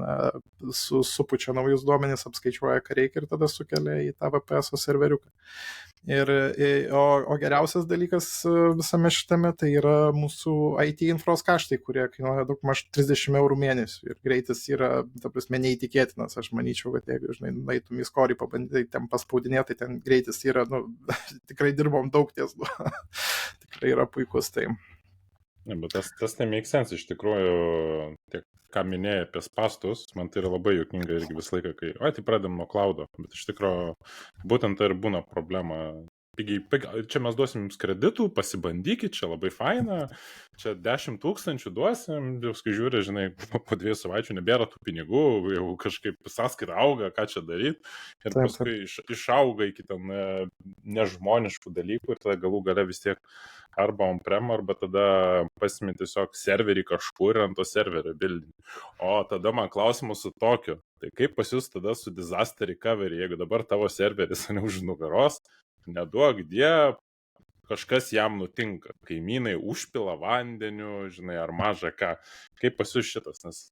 supučia naujus duomenis, apskaičiuoja, ką reikia ir tada sukelia į tą VPS-o serveriuką. O geriausias dalykas visame šitame tai yra mūsų IT infros kaštai, kurie kainuoja daug maž 30 eurų mėnesių ir greitis yra, ta prasme, neįtikėtinas. Aš manyčiau, kad jeigu, žinai, naitum į skorį pabandyti ten paspaudinėti, tai ten greitis yra, tikrai dirbom daug ties, tikrai yra puikus. Tai. Ne, bet tas nemake sense iš tikrųjų, tiek ką minėjai apie spastus, man tai yra labai juokinga irgi visą laiką, kai, tai pradėm nuo cloudo, bet iš tikrųjų būtent tai ir būna problema. Čia mes duosim jums kreditų, pasibandykit, čia labai faina, čia 10 000 duosim, kai žiūri, žinai, po 2 savaičių nebėra tų pinigų, jau kažkaip sąskaita auga, ką čia daryti, ir paskui išauga iki ten nežmoniškų dalykų ir tada galų gale vis tiek arba on-prem, arba tada pasimė tiesiog serverį kažkur ir ant to serverio bildinį. O tada man klausimas su tokiu, tai kaip pas jūs tada su disaster recovery, jeigu dabar tavo serveris už nugaros, neduok die, kažkas jam nutinka, kaimynai užpila vandeniu, žinai, ar maža ką, kaip pas jūs šitas, nes...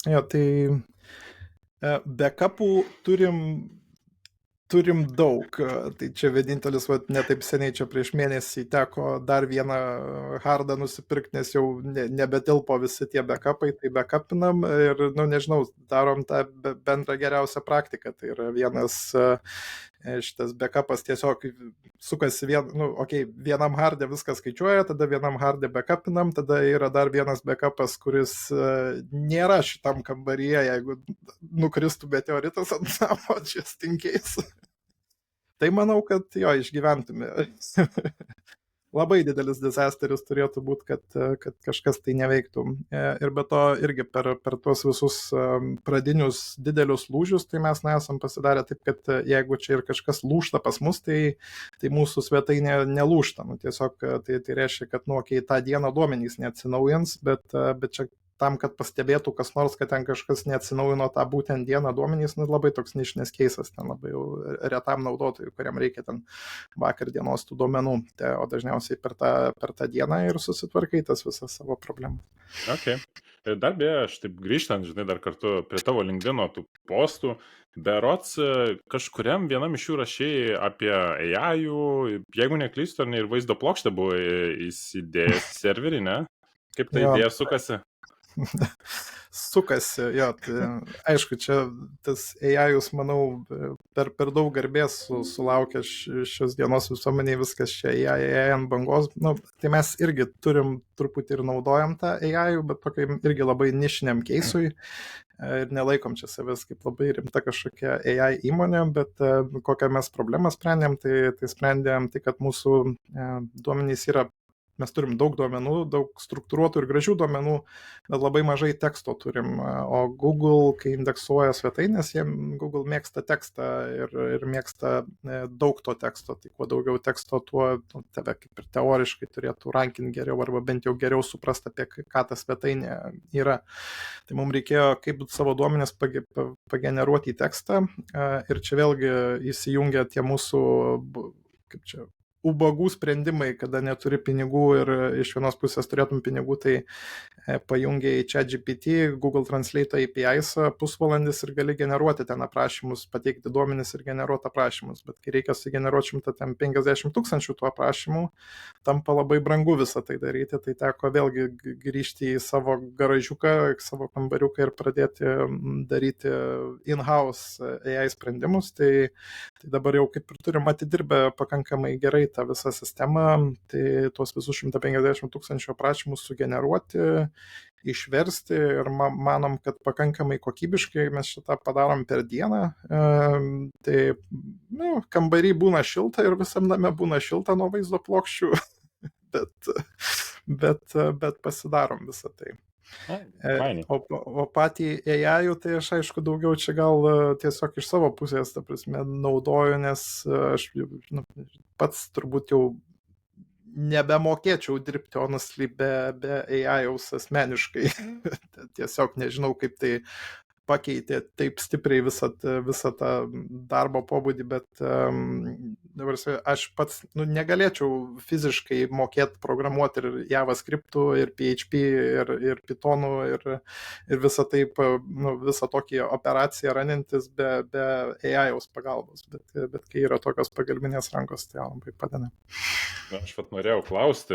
Jo, tai backupų turim daug, tai čia vienintelis, netaip seniai, čia prieš mėnesį teko dar vieną hardą nusipirkti, nes jau nebetilpo visi tie backupai, tai backupinam ir, nežinau, darom tą bendrą geriausią praktiką, tai yra vienas šitas backupas tiesiog sukasi vienam hardė viską skaičiuoja, tada vienam hardė backupinam, tada yra dar vienas backupas, kuris nėra šitam kambaryje, jeigu nukristų meteoritas ant namo, just in case. Tai manau, kad jo, išgyventume. Labai didelis disasteris turėtų būti, kad kažkas tai neveiktų. Ir be to irgi per tuos visus pradinius didelius lūžius, tai mes nesam pasidarę taip, kad jeigu čia ir kažkas lūžta pas mus, tai mūsų svetainė nelūžta. Nu, tiesiog tai reiškia, kad tą dieną duomenys neatsinaujins, bet čia tam, kad pastebėtų kas nors, kad ten kažkas neatsinaujino tą būtent dieną duomenys, labai toks nišinis keisas, ten labai jau retam naudotojui, kuriam reikia ten vakar dienos tų duomenų, o dažniausiai per tą dieną ir susitvarkai tas visas savo problemas. Okay. Dar beje, aš taip grįžtant, žinai, dar kartu prie tavo LinkedIno tų postų, berods kažkuriam vienam iš jų rašėjai apie AI-ų, jeigu neklystu, ar ne, ir vaizdo plokštę buvo įsidėjęs serverį, ne? Kaip ta idėja sukasi? Sukasi, jo, tai aišku, čia tas AI-us, manau, per daug garbės sulaukia šios dienos visuomeniai, viskas čia AI ant bangos, tai mes irgi turim truputį ir naudojam tą AI, bet tokiam irgi labai nišiniam keisui ir nelaikom čia savęs kaip labai rimta kažkokia AI įmonė, bet kokią mes problemą sprendėm, tai sprendėm tai, kad mūsų duomenys yra. Mes turim daug duomenų, daug struktūruotų ir gražių duomenų, bet labai mažai teksto turim. O Google, kai indeksuoja svetainės, Google mėgsta tekstą ir mėgsta daug to teksto. Tai kuo daugiau teksto, tuo tave kaip ir teoriškai turėtų rankinti geriau arba bent jau geriau suprasti, apie ką ta svetainė yra. Tai mums reikėjo kaip savo duomenis pageneruoti į tekstą ir čia vėlgi įsijungia tie mūsų, kaip čia, ubagų sprendimai, kada neturi pinigų ir iš vienos pusės turėtum pinigų, tai pajungiai ChatGPT, Google Translate APIs pusvalandis ir gali generuoti ten aprašymus, pateikti duomenis ir generuoti aprašymus, bet kai reikia sugeneruoti 150 000 tų aprašymų, tampa labai brangu visą tai daryti, tai teko vėlgi grįžti į savo garažiuką, savo kambariuką ir pradėti daryti in-house AI sprendimus, tai dabar jau kaip ir turim atidirbę pakankamai gerai tą visą sistemą, tai tuos visus 150 000 aprašymus sugeneruoti, išversti ir manom, kad pakankamai kokybiškai mes šitą padarom per dieną. Tai kambarį būna šilta ir visam name būna šilta nuo vaizdo plokščių, bet pasidarom visą tai. O patį AI, tai aš aišku daugiau čia gal tiesiog iš savo pusės, ta prasme, naudoju, nes aš pats turbūt jau nebemokėčiau dirbti honestly be AI-aus asmeniškai. Tiesiog nežinau, kaip tai pakeitė taip stipriai visą tą darbo pobūdį, bet aš pats negalėčiau fiziškai mokėti programuoti ir JavaScriptų, ir PHP, ir Pythonų, ir visą taip, visą tokį operaciją ranintis be AI-aus pagalbos, bet kai yra tokios pagalbinės rankos, tai labai padeda. Aš norėjau klausti,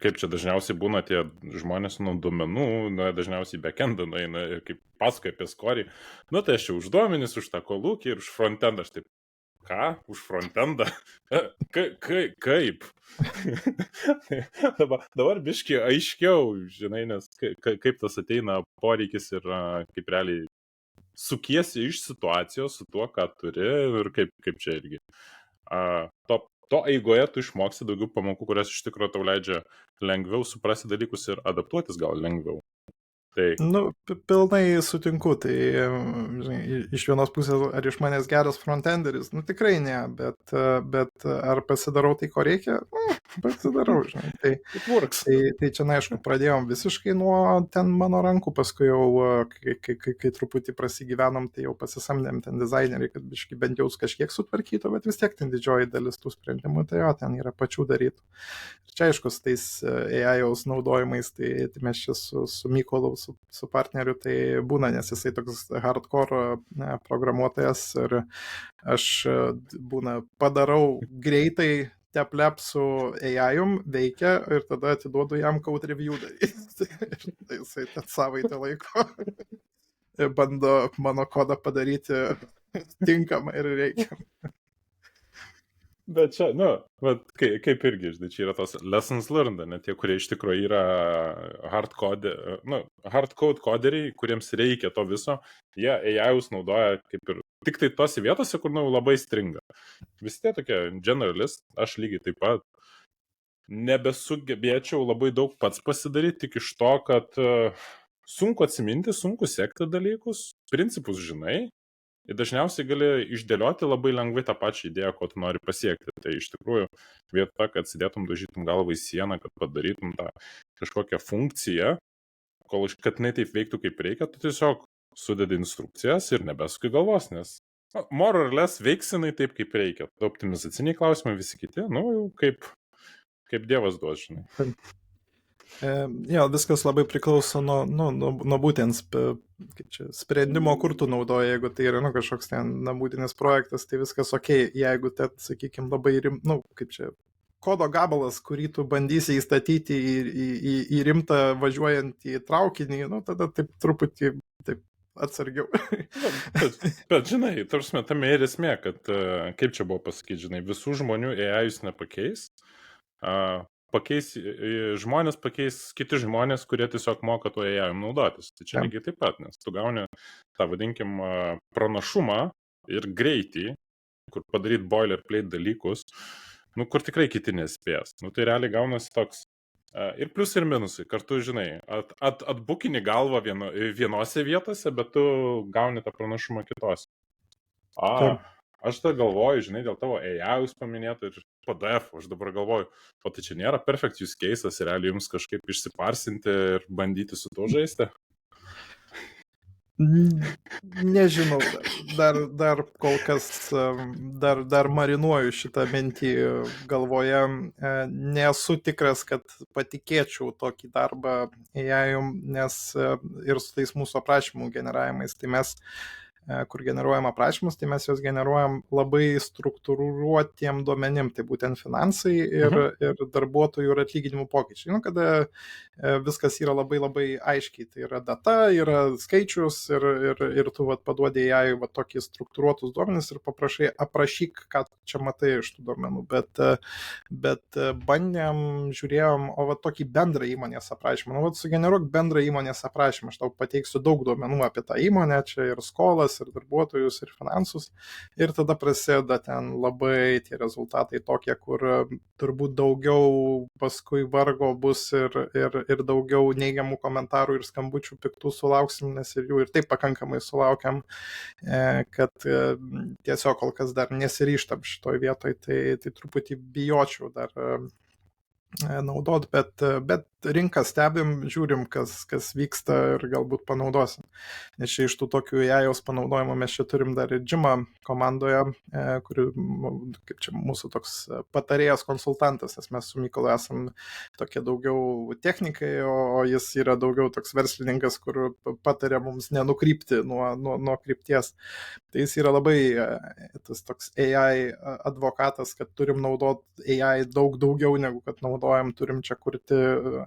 kaip čia dažniausiai būna tie žmonės nuo duomenų, dažniausiai backendą nueina ir kaip pasakoja apie skorį. Tai aš jau už duomenis, už tą kolūkį ir už frontendą. Aš taip, ką? Už frontendą? Kaip? Dabar biški aiškiau, žinai, nes kaip tas ateina poreikis ir kaip realiai sukiesi iš situacijos su tuo, ką turi ir kaip čia irgi. To eigoje tu išmoksi daugiau pamokų, kurias iš tikrųjų tau leidžia lengviau suprasti dalykus ir adaptuotis gal lengviau. Tai... Pilnai sutinku, tai žinai, iš vienos pusės ar iš manęs geras frontenderis, tikrai ne, bet ar pasidarau tai, ko reikia? Pasidarau, žinai. Tai čia, aišku, pradėjom visiškai nuo ten mano rankų, paskui jau, kai truputį prasigyvenom, tai jau pasisamdėm ten dizaineriai, kad biškai bent jau kažkiek sutvarkytų, bet vis tiek ten didžioji dalis tų sprendimų, tai jo, ten yra pačių darytų. Ir čia, aišku, su tais AI-aus naudojimais, tai mes čia su Mykolu, su partneriu, tai būna, nes jisai toks hardcore programuotojas ir aš būna padarau greitai teplep su AI-um, veikia ir tada atiduodu jam code review daryti. Tai jisai ten savaitę laiko bando mano kodą padaryti tinkamą ir reikiamą. Bet čia, kaip irgi, žinai, čia yra tos lessons learned, ne tie, kurie iš tikrųjų yra hard code koderiai, kuriems reikia to viso, jie AI-us naudoja kaip ir tik tai tose vietose, kur, labai stringa. Visi tie tokie generalist, aš lygiai taip pat nebesugebėčiau labai daug pats pasidaryti, tik iš to, kad sunku atsiminti, sunku sekti dalykus, principus žinai, ir dažniausiai gali išdėlioti labai lengvai tą pačią idėją, ko tu nori pasiekti. Tai iš tikrųjų vieta, kad sėdėtum, dažytum galvą į sieną, kad padarytum tą kažkokią funkciją, kad jinai taip veiktų kaip reikia, tu tiesiog sudedi instrukcijas ir nebesukai galvos, nes more or less veiksinai taip, kaip reikia. Optimizaciniai klausimai, visi kiti, jau kaip dievas duos, žinai. Jo, viskas labai priklauso nuo būtent sprendimo, kur tu naudoji. Jeigu tai yra kažkoks ten namūdinis projektas, tai viskas ok. Jeigu ten, sakykime, labai kodo gabalas, kurį tu bandysi įstatyti į rimtą važiuojant į traukinį, tada taip truputį taip atsargiau. bet žinai, tarsi tame ir esmė, kad, kaip čia buvo pasakyti, žinai, visų žmonių AI jūs nepakeis. Žmonės pakeis kiti žmonės, kurie tiesiog moka to AI naudotis. Tai čia lygiai taip pat, nes tu gauni tą, vadinkim, pranašumą ir greitį, kur padaryti boilerplate dalykus, kur tikrai kiti nespės. Tai realiai gaunasi toks ir plius ir minusai. Kartu, žinai, atbukini galvą vienose vietose, bet tu gauni tą pranašumą kitose. Aš tą galvoju, žinai, dėl tavo AI-us paminėtų ir PDF, aš dabar galvoju, o tai čia nėra perfect use cases, realiai jums kažkaip išsiparsinti ir bandyti su to žaisti? Nežinau, dar kol kas, dar marinuoju šitą mintį galvoje, nesu tikras, kad patikėčiau tokį darbą AI, nes ir su tais mūsų aprašymų generavimais, tai mes kur generuojam aprašymus, tai mes juos generuojam labai struktūruotiem duomenim, tai būtent finansai ir darbuotojų ir atlyginimų pokyčiai. Kada viskas yra labai labai aiškiai, tai yra data, yra skaičius ir tu paduodi AI tokį struktūruotus duomenis ir paprašai aprašyk, ką čia matai iš tų duomenų, bet bandėm, žiūrėjom, tokį bendrą įmonės aprašymą. Sugeneruok bendrą įmonės aprašymą, aš tau pateiksiu daug duomenų apie tą įmonę, čia ir skolas, ir darbuotojus, ir finansus, ir tada prasideda ten labai tie rezultatai tokie, kur turbūt daugiau paskui vargo bus ir daugiau neigiamų komentarų ir skambučių piktų sulauksim, nes ir jų ir taip pakankamai sulaukiam, kad tiesiog kol kas dar nesiryžtam šitoj vietoj, tai truputį bijočiau dar naudot, bet rinką stebim, žiūrim, kas vyksta ir galbūt panaudosim. Nes čia iš tų tokių AI-aus panaudojimo mes čia turim dar ir Jimą komandoje, kuri, kaip čia mūsų toks patarėjas konsultantas, nes mes su Mykolu esam tokie daugiau technikai, o jis yra daugiau toks verslininkas, kur patarė mums nenukrypti nuo krypties. Tai jis yra labai tas toks AI advokatas, kad turim naudot AI daug daugiau negu kad naudojam, turim čia kurti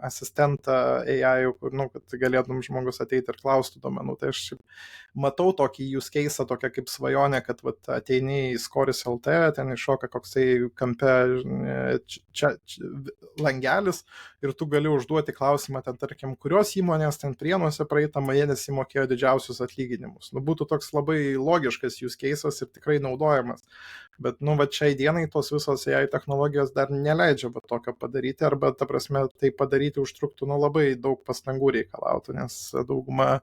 asistentą AI, kur, kad galėtum žmogus ateiti ir klaustų duomenų. Tai aš matau tokį use case, tokią kaip svajonę, kad ateini į Scoris LT, ten iššoka koksai kampe čia langelis ir tu gali užduoti klausimą, ten tarkim, kurios įmonės ten Prienuose praeitą mėnesį mokėjo didžiausius atlyginimus. Būtų toks labai logiškas use case'as ir tikrai naudojamas. Bet, šiai dienai tos visos AI technologijos dar neleidžia tokio padaryti, arba, ta prasme, tai padaryti užtruktų labai daug pastangų reikalautų, nes dauguma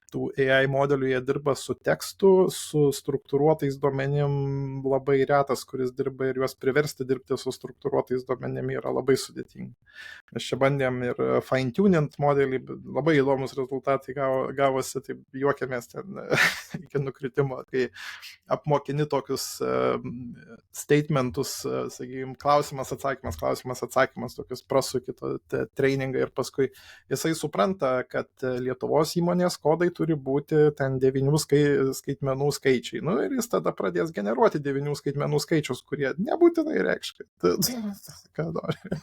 tų AI modelių jie dirba su tekstu, su struktūruotais duomenim, labai retas, kuris dirba ir juos priversti dirbti su struktūruotais duomenim yra labai sudėtinga. Mes čia bandėm ir fine-tunint modelį, labai įdomus rezultatai gavosi, tai juokiamės ten iki nukritimo, kai apmokini tokius statementus, sakykime, klausimas, atsakymas, tokius prasukį trainingą ir paskui jisai supranta, kad Lietuvos įmonės kodai turi būti ten 9 skaitmenų skaičiai. Ir jis tada pradės generuoti 9 skaitmenų skaičius, kurie nebūtinai reikš, ką nori.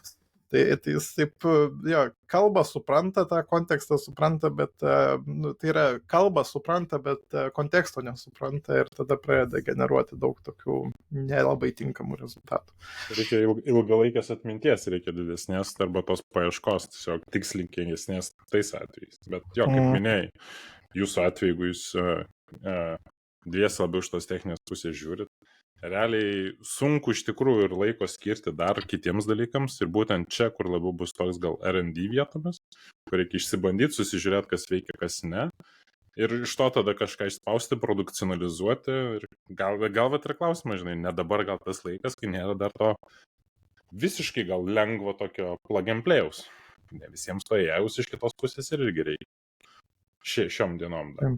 Tai jis taip, jo, kalbą supranta, tą kontekstą supranta, bet tai yra kalbą supranta, bet konteksto nesupranta ir tada pradeda generuoti daug tokių nelabai tinkamų rezultatų. Reikia ilgalaikės atminties, reikia didesnės arba tos paieškos, tiesiog tikslingesnės tais atvejais. Bet jo, kaip minėjai, jūsų atveju, jeigu jūs dvies labiau iš tos techninės pusės žiūrit, realiai sunku iš tikrųjų ir laiko skirti dar kitiems dalykams ir būtent čia, kur labiau bus toks gal R&D vietomis, kur reikia išsibandyti, susižiūrėti, kas veikia, kas ne. Ir iš to tada kažką išspausti, produkcionalizuoti. Ir gal vat ir klausimas, žinai, ne dabar gal tas laikas, kai nėra dar to visiškai gal lengvo tokio plug and playaus. Ne visiems to jaus iš kitos pusės ir irgi reikia. Šiom dienom dar.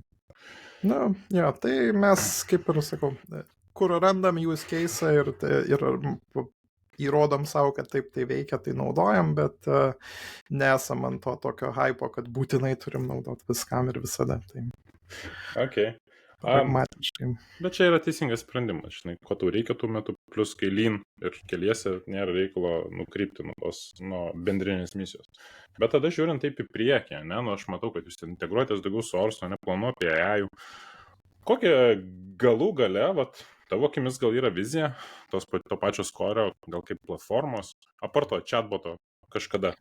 Na, jo, tai mes, kaip ir sakau, kur randam use case ir įrodom savo, kad taip tai veikia, tai naudojam, bet nesam ant to tokio hypo, kad būtinai turim naudoti viskam ir visada. Tai okay. Pragmatiškai. Bet čia yra teisingas sprendimas, žinai, ko tau reikia tų metų, plus kai lean ir keliese nėra reikalo nukrypti nuo bendrinės misijos. Bet tada žiūrint taip į priekį, ne, nu aš matau, kad jūs integruotės daugiau su Orso, neplanuoju apie AI. Kokia galų gale, vat, tavo akimis gal yra vizija, to pačio Scorio, gal kaip platformos, aparto chatboto kažkada?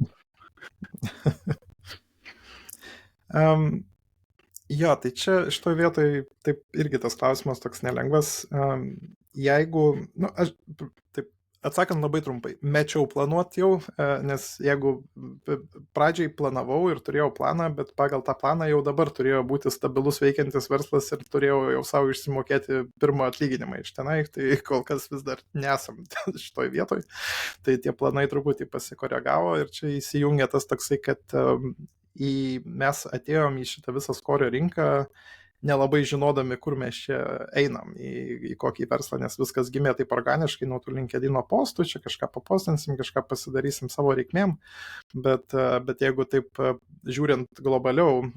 Jo, tai čia šitoje vietoje taip irgi tas klausimas toks nelengvas. Jeigu, nu, aš taip atsakant labai trumpai, mečiau planuoti jau, nes jeigu pradžiai planavau ir turėjau planą, bet pagal tą planą jau dabar turėjo būti stabilus veikiantis verslas ir turėjau jau savo išsimokėti pirmą atlyginimą iš tenai, tai kol kas vis dar nesam šitoj vietoj. Tai tie planai truputį pasikoregavo ir čia įsijungia tas toksai, kad mes atėjom į šitą visą Scorio rinką nelabai žinodami, kur mes čia einam, į kokį verslą, nes viskas gimė taip organiškai nuo tų LinkedIn postų, čia kažką papostinsim, kažką pasidarysim savo reikmėm, bet jeigu taip žiūrint globaliau,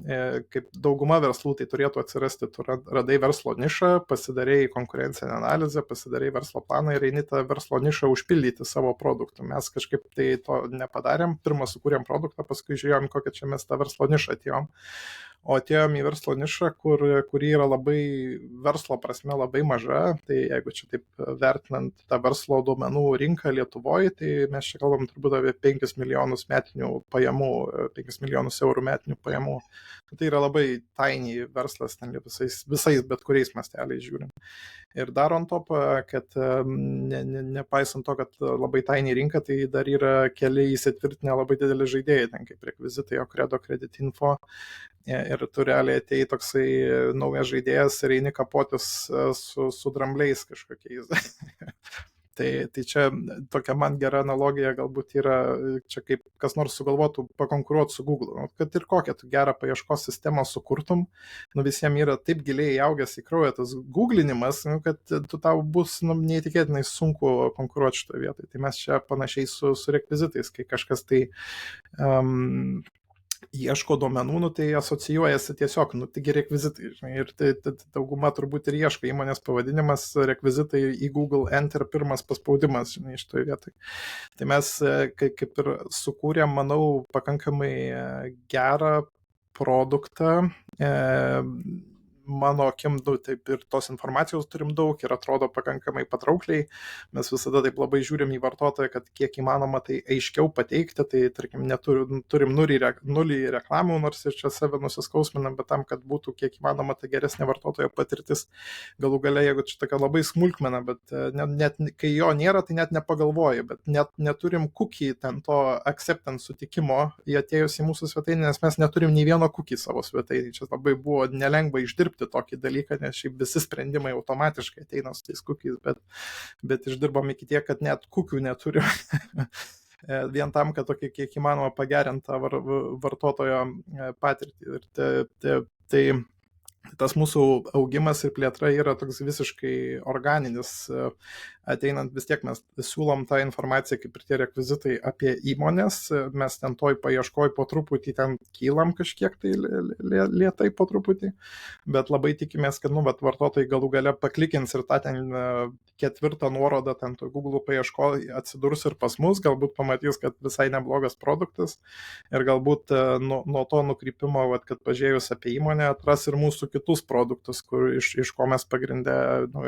kaip dauguma verslų, tai turėtų atsirasti, tu radai verslo nišą, pasidarėjai konkurencinę analizę, pasidarėjai verslo planą ir eini tą verslo nišą užpildyti savo produktų. Mes kažkaip tai to nepadarėm, pirmą sukūrėm produktą, paskui žiūrėjom, kokią čia mes tą verslo nišą atėjom. O atėjom į verslo nišą, kuri yra labai verslo prasme labai maža, tai jeigu čia taip vertinant tą verslo duomenų rinką Lietuvoje, tai mes čia kalbam turbūt apie 5 milijonus metinių pajamų, 5 milijonus eurų metinių pajamų. Tai yra labai tiny verslas, ten visais bet kuriais masteliais žiūrint. Ir dar on top, kad nepaisant to, kad labai tiny rinka, tai dar yra keli įsitvirtinę labai dideli žaidėjai, ten kaip rekvizitai, Okredo, Kreditinfo. Ir tu realiai atėjai toksai naujas žaidėjas ir eini kapotis su drambliais kažkokiais. Tai čia tokia man gera analogija galbūt yra, čia kaip kas nors sugalvotų pakonkuruoti su Google. Kad ir kokią tu gerą paieškos sistemą sukurtum, visiems yra taip giliai įaugęs į kraują tas googlinimas, kad tau bus neįtikėtinai sunku konkuruoti šitoje vietoje. Tai mes čia panašiai su rekvizitais, kai kažkas tai ieško duomenų, tai asocijuojasi tiesiog, taigi rekvizitai, žinai, ir tai dauguma turbūt ir ieško įmonės pavadinimas, rekvizitai į Google Enter pirmas paspaudimas, žinai, šitoje vietoje. Tai mes kaip ir sukūrėm, manau, pakankamai gerą produktą, mano akim, taip ir tos informacijos turim daug ir atrodo pakankamai patraukliai. Mes visada taip labai žiūrim į vartotoją, kad kiek įmanoma tai aiškiau pateikti, tai tarkim turim nulį reklamų, nors ir čia save nusiskausminam, bet tam, kad būtų kiek įmanoma tai geresnė vartotojo patirtis. Galų gale, jeigu čia tokia labai smulkmena, bet net kai jo nėra, tai net nepagalvoji, bet net neturim cookie ten to acceptance sutikimo atėjus į mūsų svetainę, nes mes neturim nei vieno cookie savo svetainį. Čia labai buvo nelengva išdirbti tokį dalyką, nes šiaip visi sprendimai automatiškai ateina su tais cookies, bet išdirbom iki tiek, kad net cookių neturim. Vien tam, kad tokį kiek įmanoma pagerinti vartotojo patirtį. Ir tai Tas mūsų augimas ir plėtra yra toks visiškai organinis, ateinant vis tiek mes siūlom tą informaciją, kaip ir tie rekvizitai apie įmonės, mes ten toj paieškoj po truputį ten kylam kažkiek tai lėtai po truputį, bet labai tikimės, kad vartotojai galų gale paklikins ir tą ten 4 nuorodą ten to Google paieško atsidurs ir pas mus, galbūt pamatys, kad visai neblogas produktas ir galbūt nuo to nukrypimo, kad pažiūrėjus apie įmonę, atras ir mūsų kitus produktus, iš ko mes pagrindę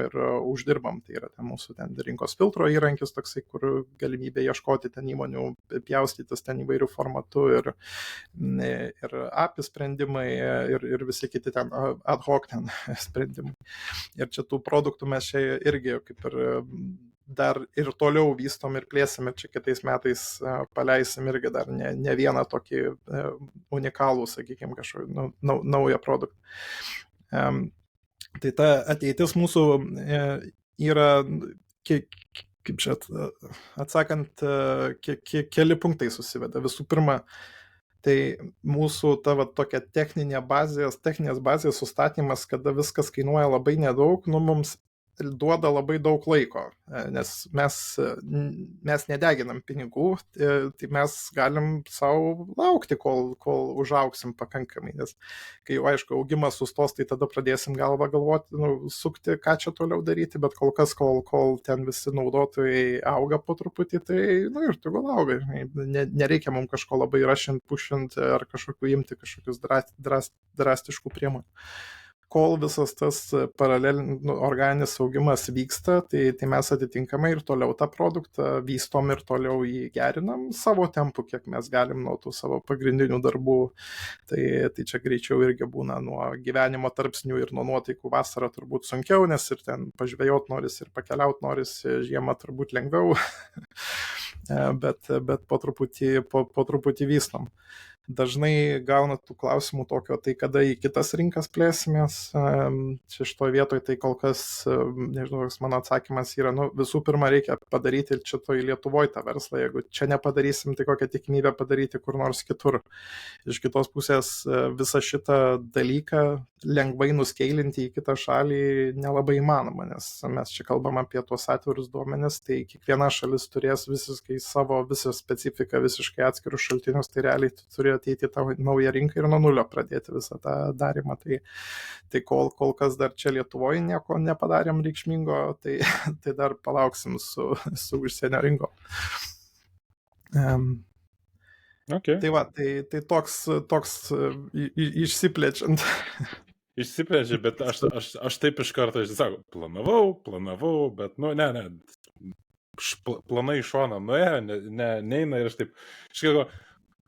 ir uždirbam. Tai yra mūsų ten rinkos filtro įrankis toksai, kur galimybė ieškoti ten įmonių, pjaustytis ten įvairių formatų ir API sprendimai ir visi kiti ten ad hoc ten sprendimai. Ir čia tų produktų mes čia irgi kaip ir dar ir toliau vystom ir plėsim ir čia kitais metais paleisim irgi dar ne vieną tokį unikalų, sakykime, kažkokį naują produktą. Tai ta ateitis mūsų yra, kaip čia atsakant, keli punktai susiveda. Visų pirma, tai mūsų ta tokia techninės bazės sustatymas, kada viskas kainuoja labai nedaug, mums duoda labai daug laiko, nes mes nedeginam pinigų, tai mes galim savo laukti, kol užaugsim pakankamai, nes kai jau aišku augimas sustos, tai tada pradėsim galvoti, sukti, ką čia toliau daryti, bet kol kas, kol ten visi naudotojai auga po truputį, tai ir tegul auga, nereikia mums kažko labai rašint, pušint ar imti kažkokius drastiškų priemonių. Kol visas tas organinis augimas vyksta, tai mes atitinkamai ir toliau tą produktą vystom ir toliau jį gerinam savo tempu, kiek mes galim nuo tų savo pagrindinių darbų. Tai čia greičiau irgi būna nuo gyvenimo tarpsnių ir nuo nuotaikų. Vasarą turbūt sunkiau, nes ir ten pažvejot noris ir pakeliaut noris, žiemą turbūt lengviau, bet po truputį vystom. Dažnai gauna tų klausimų tokio, tai kada į kitas rinkas plėsimės. Čia šitoje vietoje tai kol kas, nežinau, mano atsakymas yra, visų pirma reikia padaryti čia toj Lietuvoje tą verslą, jeigu čia nepadarysim, tai kokią tikimybę padaryti kur nors kitur. Iš kitos pusės visą šitą dalyką lengvai nuskeilinti į kitą šalį nelabai įmanoma, nes mes čia kalbam apie tuos atvirus duomenis, tai kiekviena šalis turės visiškai savo visą specifiką, visiškai atskirus šaltinius, tai realiai tu turi ateiti į tą naują rinką ir nuo nulio pradėti visą tą darimą. Tai kol kas dar čia Lietuvoje nieko nepadarėm reikšmingo, tai dar palauksim su užsienio rinko. Okay. Tai va, tai toks išsiplečiant. Išsiplečia, bet aš taip iš karto sakau, planavau, bet ne. Planai iš šono neina ir aš taip.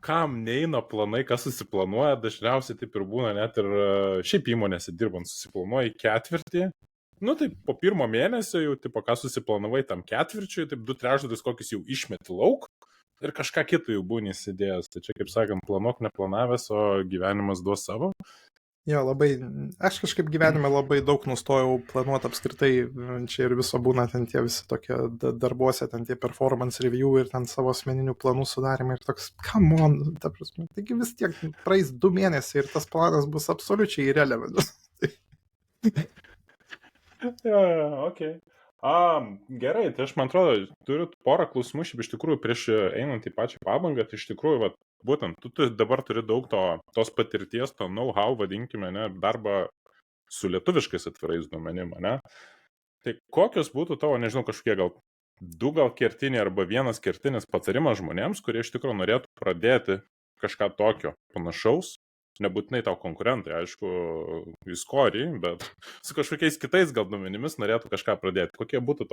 Kam neina planai, kas susiplanuoja, dažniausiai taip ir būna, net ir šiaip įmonėse dirbant susiplanuoja ketvirtį. Tai po pirmo mėnesio jau, ką susiplanavai tam ketvirčiui, taip 2/3 kokius jau išmeti lauk ir kažką kitą jau būni įsidėjęs. Tai čia, kaip sakant, planuok neplanavęs, o gyvenimas duos savo. Jo, aš kažkaip gyvenime labai daug nustojau planuoti apskritai, čia ir viso būna ten tie visi tokie darbuose, ten tie performance review ir ten savo asmeninių planų sudarimai ir toks, come on, ta prasme, taigi vis tiek praeis 2 mėnesiai ir tas planas bus absoliučiai irrelevant. Okay. Gerai, tai aš man atrodo, turiu porą klausimų, šiaip iš tikrųjų prieš einant į pačią pabangą, tai iš tikrųjų, būtent, tu dabar turi daug tos patirties, to know-how, vadinkime, darbą su lietuviškais atvirais duomenim, ne? Tai kokios būtų tavo, nežinau, kažkokie gal 2 kertiniai arba 1 kertinis patarimas žmonėms, kurie iš tikrųjų norėtų pradėti kažką tokio panašaus, nebūtinai tau konkurentai, aišku, Viscori, bet su kažkokiais kitais gal duomenimis norėtų kažką pradėti. Kokie būtų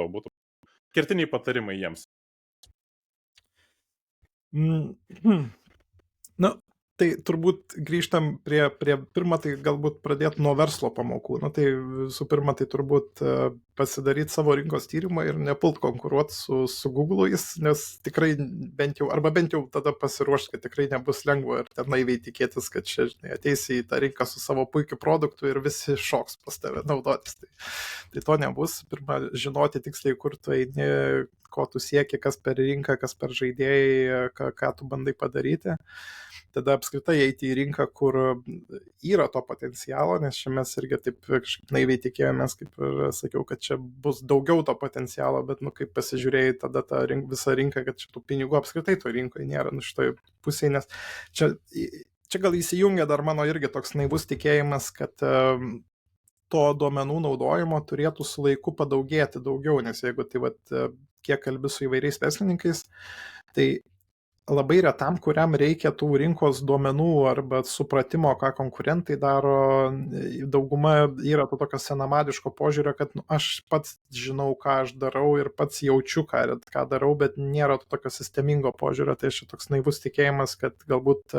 kertiniai patarimai jiems? Tai turbūt grįžtam prie pirmą, tai galbūt pradėti nuo verslo pamokų. Tai visų pirma, tai turbūt pasidaryti savo rinkos tyrimą ir nepult konkuruoti su Google'ais, nes tikrai bent jau tada pasiruošti, kad tikrai nebus lengva ir ten naiviai tikėtis, kad čia ateisi į tą rinką su savo puikiu produktu ir visi šoks pas tave naudotis. Tai to nebus. Pirma, žinoti tiksliai, kur tu eini, ko tu sieki, kas per rinką, kas per žaidėjai, ką tu bandai padaryti. tada apskritai eiti į rinką, kur yra to potencialo, nes čia mes irgi taip kažkaip naiviai tikėjomės, kaip ir sakiau, kad čia bus daugiau to potencialo, bet, nu, kaip pasižiūrėjai tada tą visą rinką, kad šitų pinigų apskritai to rinkoje nėra, nu, šitoj pusėje, nes čia gal įsijungia dar mano irgi toks naivus tikėjimas, kad to duomenų naudojimo turėtų su laiku padaugėti daugiau, nes jeigu tai kiek kalbi su įvairiais verslininkais, tai labai retam, kuriam reikia tų rinkos duomenų arba supratimo, ką konkurentai daro, dauguma yra to tokio senamadiško požiūrio, kad aš pats žinau, ką aš darau ir pats jaučiu, ką darau, bet nėra to tokio sistemingo požiūrio, tai čia toks naivus tikėjimas, kad galbūt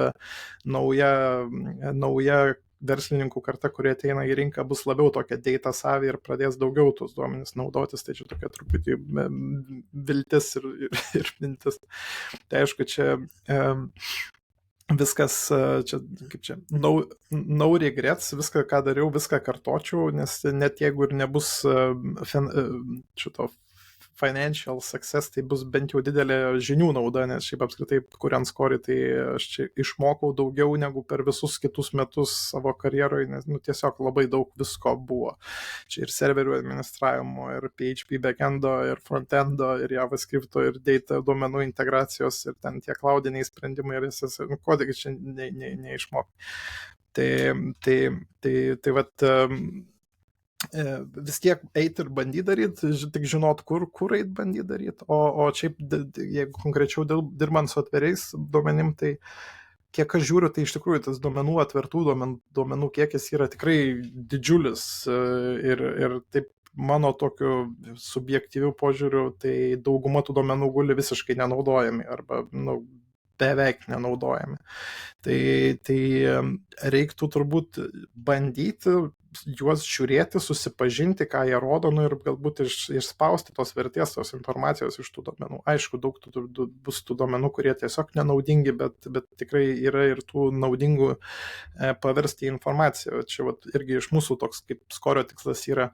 nauja verslininkų karta, kurie ateina į rinką, bus labiau tokia data savvy ir pradės daugiau tus duomenis naudotis, tai čia tokia truputį viltis ir mintis. Tai aišku, čia viskas, čia, kaip čia, no regrets, viską, ką dariau, viską kartočiau, nes net jeigu ir nebus šito financial success, tai bus bent jau didelė žinių nauda, nes šiaip apskritai, kuriant skorį, tai aš čia išmokau daugiau negu per visus kitus metus savo karjeroje, nes tiesiog labai daug visko buvo. Čia ir serverių administravimo, ir PHP backendo, ir frontendo, ir JavaScripto, ir data duomenų integracijos, ir ten tie cloudiniai sprendimai, ir kodėl čia neišmokau. Tai vat vis tiek eiti ir bandyti daryti, tik žinot, kur eiti bandyti daryti, o šiaip, jeigu konkrečiau dirbant su atveriais duomenim, tai kiek aš žiūriu, tai iš tikrųjų tas duomenų atvertų duomenų kiekis yra tikrai didžiulis ir taip mano tokiu subjektyviu požiūriu, tai dauguma tų duomenų guli visiškai nenaudojami arba beveik nenaudojami. Tai reiktų turbūt bandyti juos žiūrėti, susipažinti, ką jie rodo, ir galbūt išspausti tos vertės, tos informacijos iš tų duomenų. Aišku, daug bus tų duomenų, kurie tiesiog nenaudingi, bet tikrai yra ir tų naudingų paversti į informaciją. Čia irgi iš mūsų toks kaip skorio tikslas yra.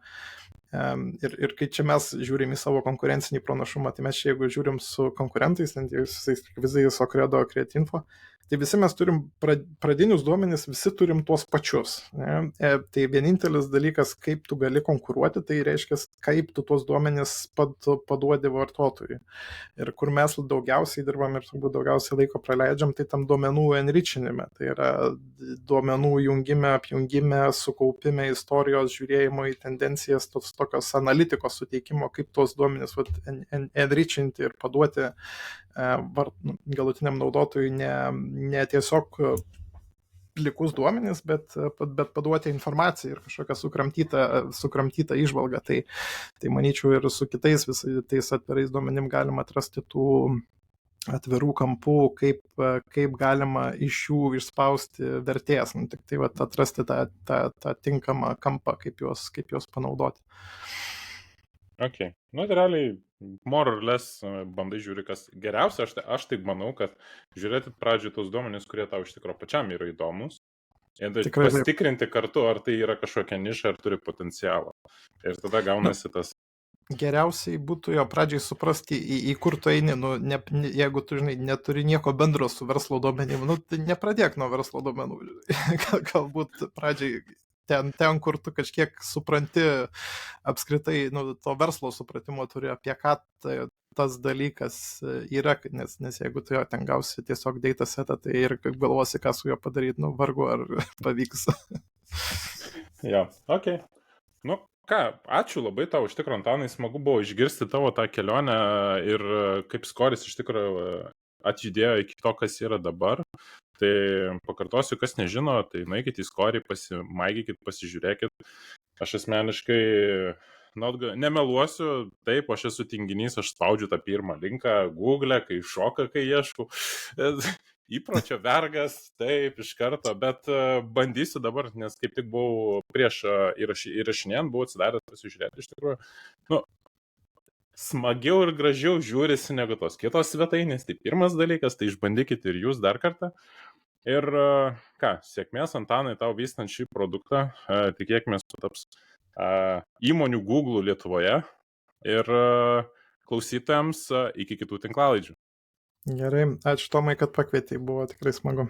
Ir kai čia mes žiūrim į savo konkurencinį pranašumą, tai mes čia jeigu žiūrim su konkurentais, visais vizais, Okredo, Creatinfo, tai visi mes turim pradinius duomenis, visi turim tuos pačius. Ne? Tai vienintelis dalykas, kaip tu gali konkuruoti, tai reiškia, kaip tu tuos duomenis paduodi vartotojui. Ir kur mes daugiausiai dirbam ir turbūt daugiausiai laiko praleidžiam, tai tam duomenų enričinime. Tai yra duomenų jungime, apjungime, sukaupime, istorijos žiūrėjimo į tendencijas, tokios analitikos suteikimo, kaip tuos duomenis enričinti ir paduoti galutiniam naudotojui ne tiesiog plikus duomenys, bet paduoti informaciją ir kažkokią sukramtytą įžvalgą. Tai manyčiau ir su kitais visais atvirais duomenim galima atrasti tų atvirų kampų, kaip galima iš jų išspausti vertės. Tik tai atrasti tą tinkamą kampą, kaip juos panaudoti. Ok. Tai realiai more or less bandai žiūri, kas geriausia. Aš taip manau, kad žiūrėti pradžioj tos duomenys, kurie tau iš tikrųjų pačiam yra įdomus. Ir pasitikrinti kartu, ar tai yra kažkokia niša, ar turi potencialą. Ir tada gaunasi tas. Geriausiai būtų jo pradžiai suprasti, į kur tu eini. Jeigu tu, neturi nieko bendro su verslo duomenim, tai nepradėk nuo verslo duomenų. Galbūt pradžiai ten, kur tu kažkiek supranti apskritai, to verslo supratimo turi, apie ką tas dalykas yra, nes jeigu tu jo ten gausi tiesiog datasetą, tai ir galvosi, ką su juo padaryti, vargu ar pavyks. Jo, ok. Ką, ačiū labai tau, iš tikrųjų, Antanai, smagu buvo išgirsti tavo tą kelionę ir kaip skoris iš tikrųjų atjudėjo iki to, kas yra dabar. Tai pakartosiu, kas nežino, tai nueikit į skorį, pasimaigykit, pasižiūrėkit. Aš asmeniškai, nemeluosiu, taip, aš esu tinginys, aš spaudžiu tą pirmą linką Google, kai šoka, kai ieškau. Įpročio vergas, taip, iš karto, bet bandysiu dabar, nes kaip tik buvau prieš įrašinėjant, buvau atsidaręs pasižiūrėti, iš tikrųjų, smagiau ir gražiau žiūrisi negu tos kitos svetainės, tai pirmas dalykas, tai išbandykit ir jūs dar kartą. Ir sėkmės, Antanai, tau vystant šį produktą, tikėkime, sutaps įmonių Google Lietuvoje ir klausytojams iki kitų tinklalaidžių. Gerai, ačiū Tomai, kad pakvietei, buvo tikrai smagu.